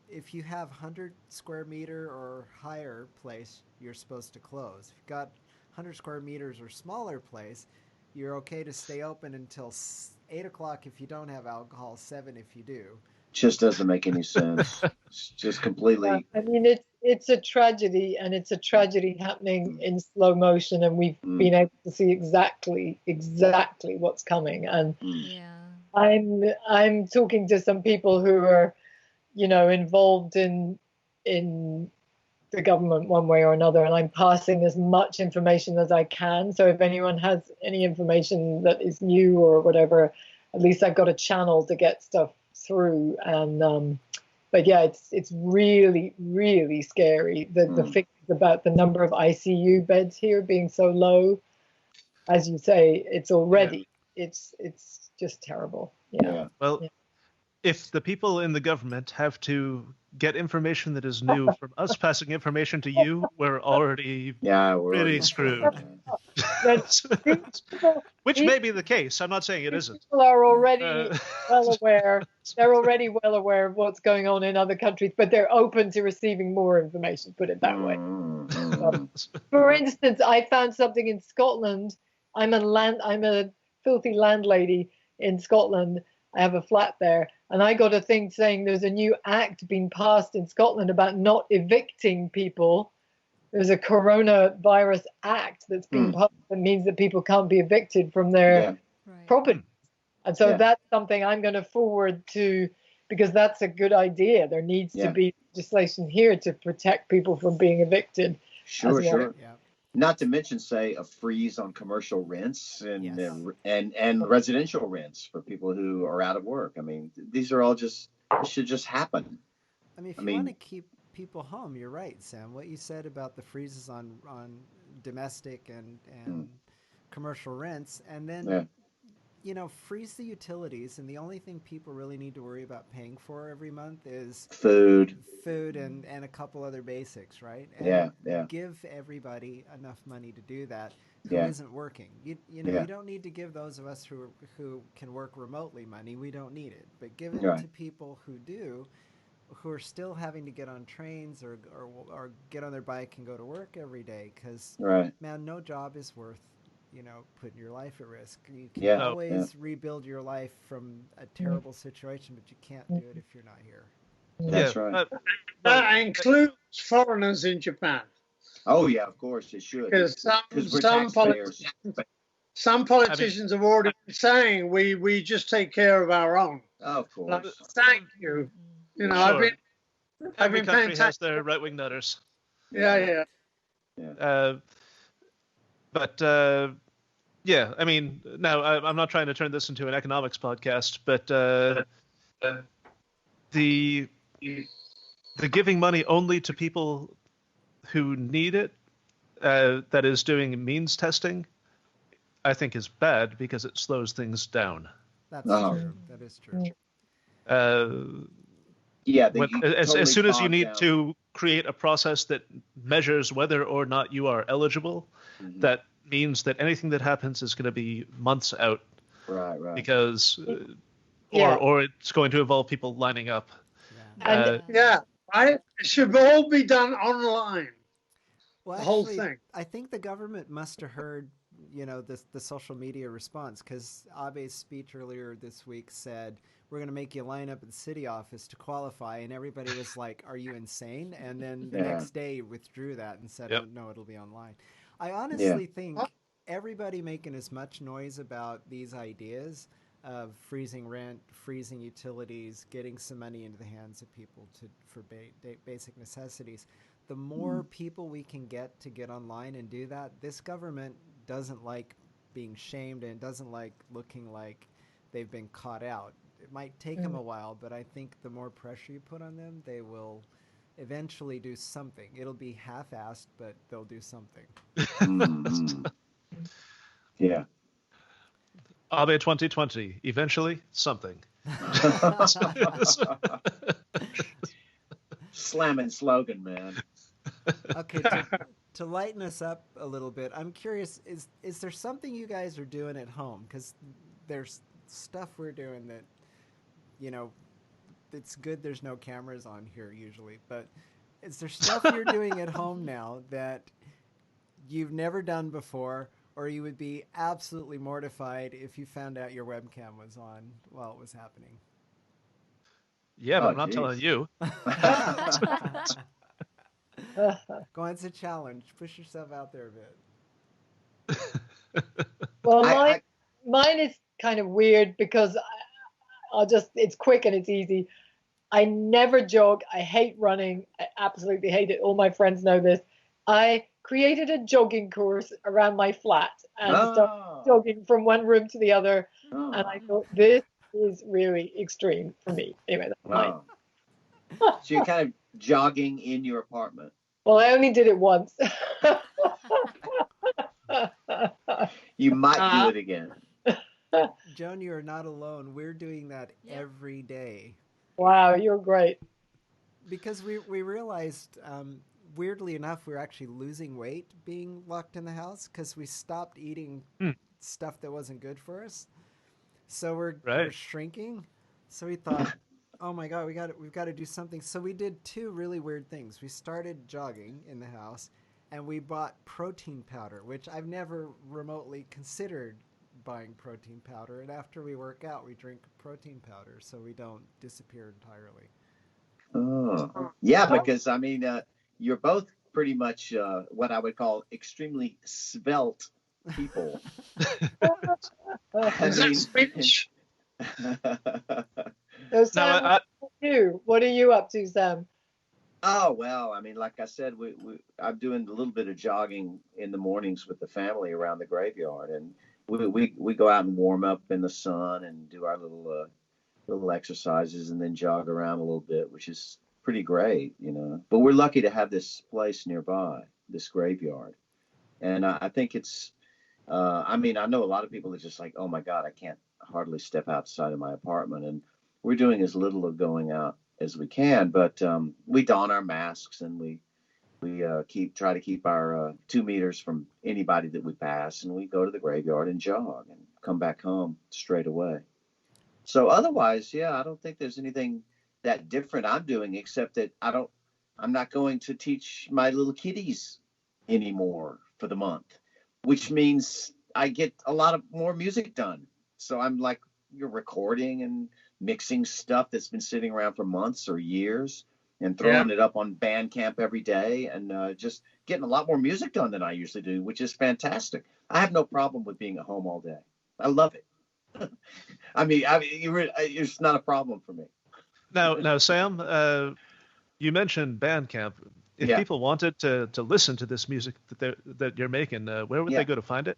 if you have 100 square meter or higher place, you're supposed to close. If you've got 100 square meters or smaller place, you're okay to stay open until 8 o'clock if you don't have alcohol, 7 if you do. Just doesn't make any sense. It's just completely. I mean, it's a tragedy, and it's a tragedy happening in slow motion, and we've been able to see exactly what's coming. And I'm talking to some people who are, you know, involved in the government one way or another, and I'm passing as much information as I can. So if anyone has any information that is new or whatever, at least I've got a channel to get stuff through. And but yeah, it's really, really scary. The figures about the number of ICU beds here being so low, as you say, it's already it's just terrible. Well, if the people in the government have to get information that is new from us passing information to you, we're already really screwed. Which may be the case. I'm not saying it isn't. People are already well aware. They're already well aware of what's going on in other countries, but they're open to receiving more information, put it that way. For instance, I found something in Scotland. I'm a filthy landlady in Scotland. I have a flat there, and I got a thing saying there's a new act being passed in Scotland about not evicting people. There's a coronavirus act that's being passed that means that people can't be evicted from their property. And so that's something I'm going to forward to, because that's a good idea. There needs to be legislation here to protect people from being evicted. Sure. Yeah. Not to mention, say, a freeze on commercial rents and residential rents for people who are out of work. I mean, these are all should just happen. I mean, if you want to keep people home, you're right, Sam. What you said about the freezes on domestic and commercial rents, and then you know, freeze the utilities, and the only thing people really need to worry about paying for every month is food and a couple other basics, right? And give everybody enough money to do that who isn't working. You know, you don't need to give those of us who can work remotely money. We don't need it. But give it to people who do, who are still having to get on trains or get on their bike and go to work every day, because man, no job is worth, you know, putting your life at risk. You can always rebuild your life from a terrible situation, but you can't do it if you're not here. That's right. That includes foreigners in Japan. Oh yeah, of course it should. Because some politicians have already been saying we just take care of our own. Of course. Like, thank you. You know, Every country has their right-wing nutters. Yeah. But I mean, now I'm not trying to turn this into an economics podcast, but the giving money only to people who need it, that is doing means testing, I think is bad because it slows things down. That's true. That is true. As soon as you need to create a process that measures whether or not you are eligible, that means that anything that happens is going to be months out. Right. Because, or it's going to involve people lining up. Right? It should all be done online. Well, The whole actually, thing. I think the government must have heard, the social media response, because Abe's speech earlier this week said, we're going to make you line up at the city office to qualify, and everybody was like, are you insane? And then the next day withdrew that and said, oh, no, it'll be online. I honestly think everybody making as much noise about these ideas of freezing rent, freezing utilities, getting some money into the hands of people for basic necessities, the more people we can get to get online and do that, this government doesn't like being shamed and doesn't like looking like they've been caught out. It might take them a while, but I think the more pressure you put on them, they will eventually do something. It'll be half-assed, but they'll do something. Yeah. Abe 2020, eventually something. Slamming slogan, man. Okay, to lighten us up a little bit, I'm curious, is there something you guys are doing at home? Because there's stuff we're doing that, it's good there's no cameras on here usually, but is there stuff you're doing at home now that you've never done before, or you would be absolutely mortified if you found out your webcam was on while it was happening? Yeah, but I'm not telling you. Go on, it's a challenge. Push yourself out there a bit. Well, mine is kind of weird because it's quick and it's easy. I never jog. I hate running. I absolutely hate it. All my friends know this. I created a jogging course around my flat and started jogging from one room to the other. And I thought, this is really extreme for me. Anyway, that's mine. So you're kind of jogging in your apartment. Well, I only did it once. You might do it again. Joan, you are not alone. We're doing that every day. Wow, you're great. Because we realized, weirdly enough, we're actually losing weight being locked in the house because we stopped eating stuff that wasn't good for us. So we're shrinking. So we thought, oh my God, we've got to do something. So we did two really weird things. We started jogging in the house, and we bought protein powder, which I've never remotely considered buying protein powder. And after we work out, we drink protein powder so we don't disappear entirely. Oh, yeah, because I mean, you're both pretty much what I would call extremely svelte people. Is that speech? So Sam, what are you up to, Sam? Oh, well, I mean, like I said, I'm doing a little bit of jogging in the mornings with the family around the graveyard, and we go out and warm up in the sun and do our little exercises and then jog around a little bit, which is pretty great, But we're lucky to have this place nearby, this graveyard, and I think it's. I mean, I know a lot of people are just like, oh my God, I can't hardly step outside of my apartment, and we're doing as little of going out as we can, but we don our masks and we try to keep our 2 meters from anybody that we pass, and we go to the graveyard and jog and come back home straight away. So otherwise, I don't think there's anything that different I'm doing, except that I'm not going to teach my little kiddies anymore for the month, which means I get a lot of more music done. So I'm like, you're recording and mixing stuff that's been sitting around for months or years and throwing it up on Bandcamp every day, and just getting a lot more music done than I usually do, which is fantastic. I have no problem with being at home all day. I love it. I mean, it's not a problem for me. Now, Sam, you mentioned Bandcamp. If people wanted to listen to this music that you're making, where would they go to find it?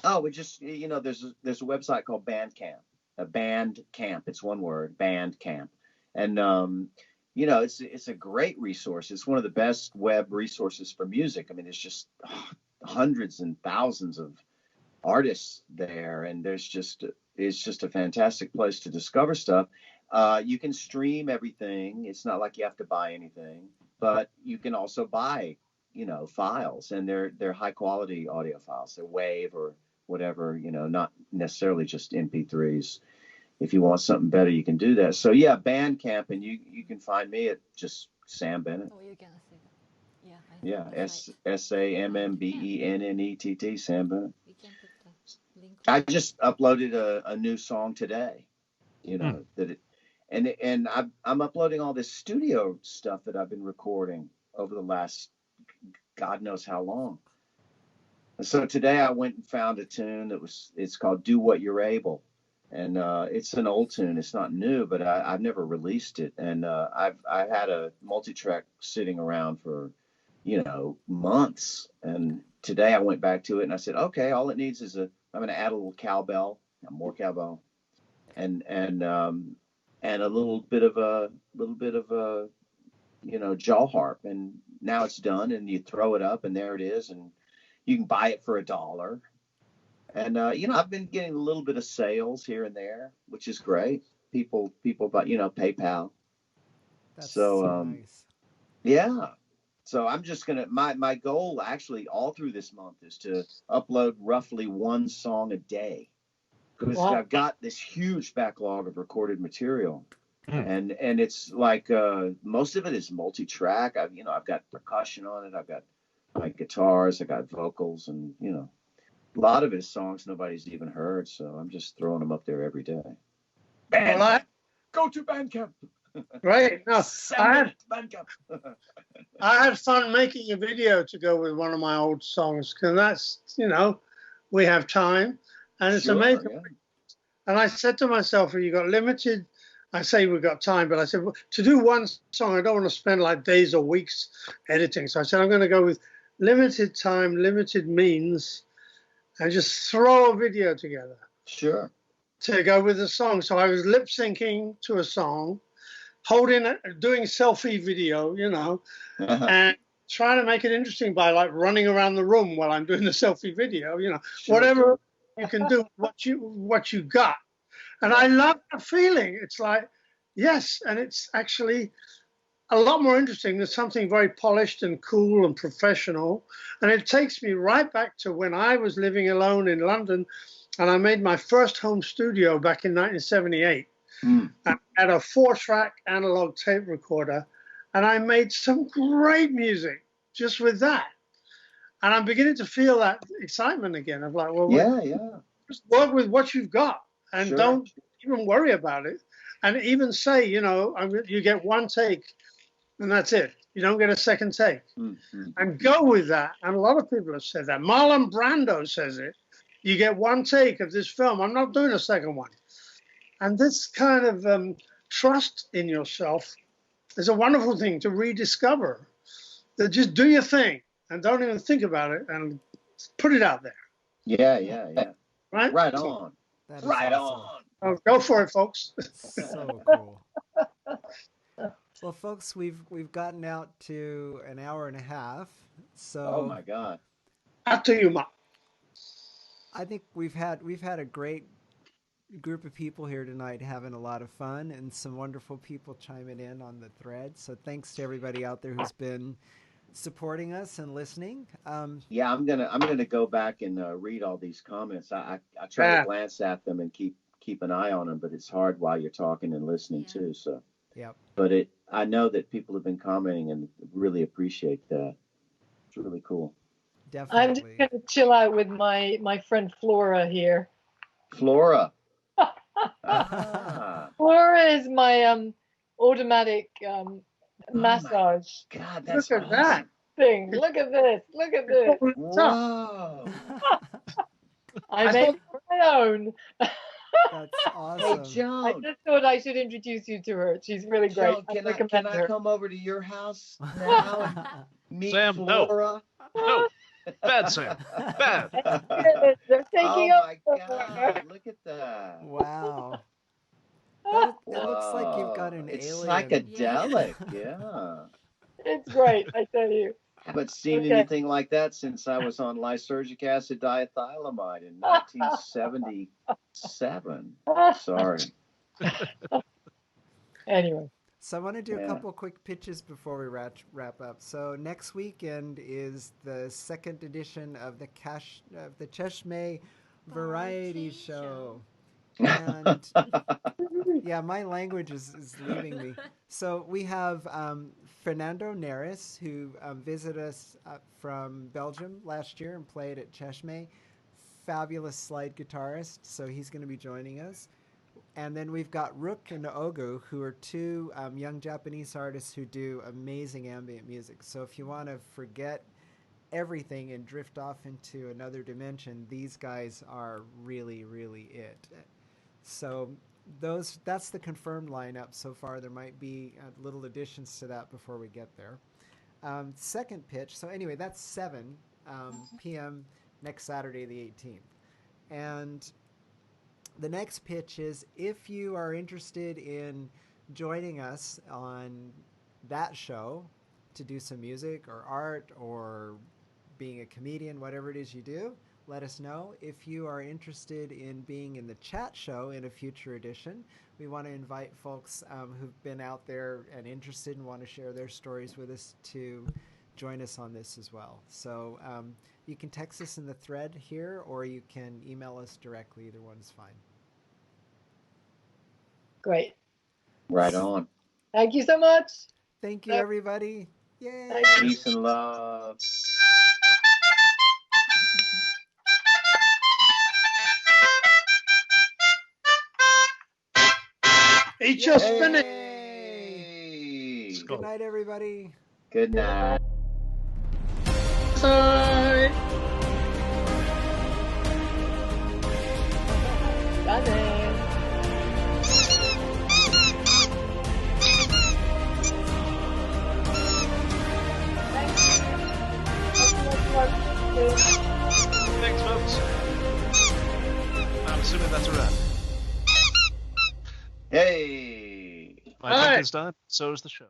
Oh, we just, there's a website called Bandcamp. Bandcamp, it's one word, Bandcamp. And, it's a great resource. It's one of the best web resources for music. I mean, there's just hundreds and thousands of artists there, and it's just a fantastic place to discover stuff. You can stream everything. It's not like you have to buy anything, but you can also buy, files, and they're high quality audio files. They're WAV or whatever, not necessarily just MP3s. If you want something better, you can do that. So Bandcamp, and you can find me at just Sam Bennett. Oh, you can see that. Yeah. Yeah, that's Sammennett, Sam Bennett. We can put the link. I just uploaded a new song today. You know and I'm uploading all this studio stuff that I've been recording over the last God knows how long. And so today I went and found a tune it's called "Do What You're Able," and it's an old tune. It's not new, but I've never released it, and I had a multi-track sitting around for months, and today I went back to it and I said, okay, all it needs is I'm going to add a little cowbell, more cowbell, and a little bit of a jaw harp, and now it's done. And you throw it up, and there it is, and you can buy it for $1. And I've been getting a little bit of sales here and there, which is great. People buy, PayPal. That's so nice. Yeah. So I'm just gonna my goal actually all through this month is to upload roughly one song a day, because I've got this huge backlog of recorded material, and it's like most of it is multi-track. I've got percussion on it. I've got my guitars. I got vocals, and a lot of it is songs nobody's even heard. So I'm just throwing them up there every day. Go to Bandcamp. Right. No, Bandcamp. I had fun making a video to go with one of my old songs, because that's, we have time, and it's amazing. Yeah. And I said to myself, you got limited, I say we've got time, but I said, well, to do one song, I don't want to spend like days or weeks editing. So I said, I'm going to go with limited time, limited means, and just throw a video together. Sure. To go with the song. So I was lip syncing to a song, doing selfie video, and trying to make it interesting by like running around the room while I'm doing the selfie video, Sure. Whatever you can do, what you got. And I love the feeling. It's like, yes, and it's actually a lot more interesting than something very polished and cool and professional. And it takes me right back to when I was living alone in London, and I made my first home studio back in 1978. I had a 4-track analog tape recorder, and I made some great music just with that. And I'm beginning to feel that excitement again of like, well, just work with what you've got, and don't even worry about it. And even say, you get one take, and that's it. You don't get a second take. And go with that. And a lot of people have said that. Marlon Brando says it. You get one take of this film. I'm not doing a second one. And this kind of trust in yourself is a wonderful thing to rediscover. That just do your thing and don't even think about it and put it out there. Yeah. Right? Right on. Right awesome. on. Go for it, folks. So cool. Well, folks, we've gotten out to an hour and a half. So oh my God. After you, Ma. I think we've had a great group of people here tonight having a lot of fun, and some wonderful people chiming in on the thread. So thanks to everybody out there who's been supporting us and listening. Yeah, I'm gonna go back and read all these comments. I try to glance at them and keep an eye on them, but it's hard while you're talking and listening too. So but I know that people have been commenting and really appreciate that. It's really cool. Definitely. I'm just gonna chill out with my friend Flora here. Flora. Flora is my automatic massage. God, that's Look at that thing. Look at this. Look at this. Wow. I made my own. That's awesome. Hey, Joan. I just thought I should introduce you to her. She's really great. Joan, can I come over to your house now and meet Sam, Flora? No. Bad, Sam. Bad. They're taking oh my God! Look at that. Wow. It looks like you've got an it's alien. psychedelic. Yeah. It's great, I tell you. Haven't seen anything like that since I was on lysergic acid diethylamide in 1977. Sorry. Anyway. So I want to do a couple quick pitches before we wrap up. So next weekend is the second edition of the Cheshmeh Variety Show. And yeah, my language is leaving me. So we have Fernando Neris, who visited us from Belgium last year and played at Cheshmeh. Fabulous slide guitarist, so he's going to be joining us. And then we've got Rook and Ogu, who are two young Japanese artists who do amazing ambient music. So if you want to forget everything and drift off into another dimension, these guys are really, really it. So that's the confirmed lineup so far. There might be little additions to that before we get there. Second pitch. So anyway, that's 7 p.m. next Saturday, the 18th. And the next pitch is, if you are interested in joining us on that show to do some music or art or being a comedian, whatever it is you do, let us know. If you are interested in being in the chat show in a future edition, we want to invite folks who've been out there and interested and want to share their stories with us to join us on this as well. So you can text us in the thread here, or you can email us directly. Either one's fine. Great. Right on. Thank you so much. Thank you, everybody. Yay. Peace and love. Eat your spinach. Hey. Good night, everybody. Good night. Bye. Done it. Thanks, folks. I'm assuming that's a wrap. Hey. My drink is done. So is the show.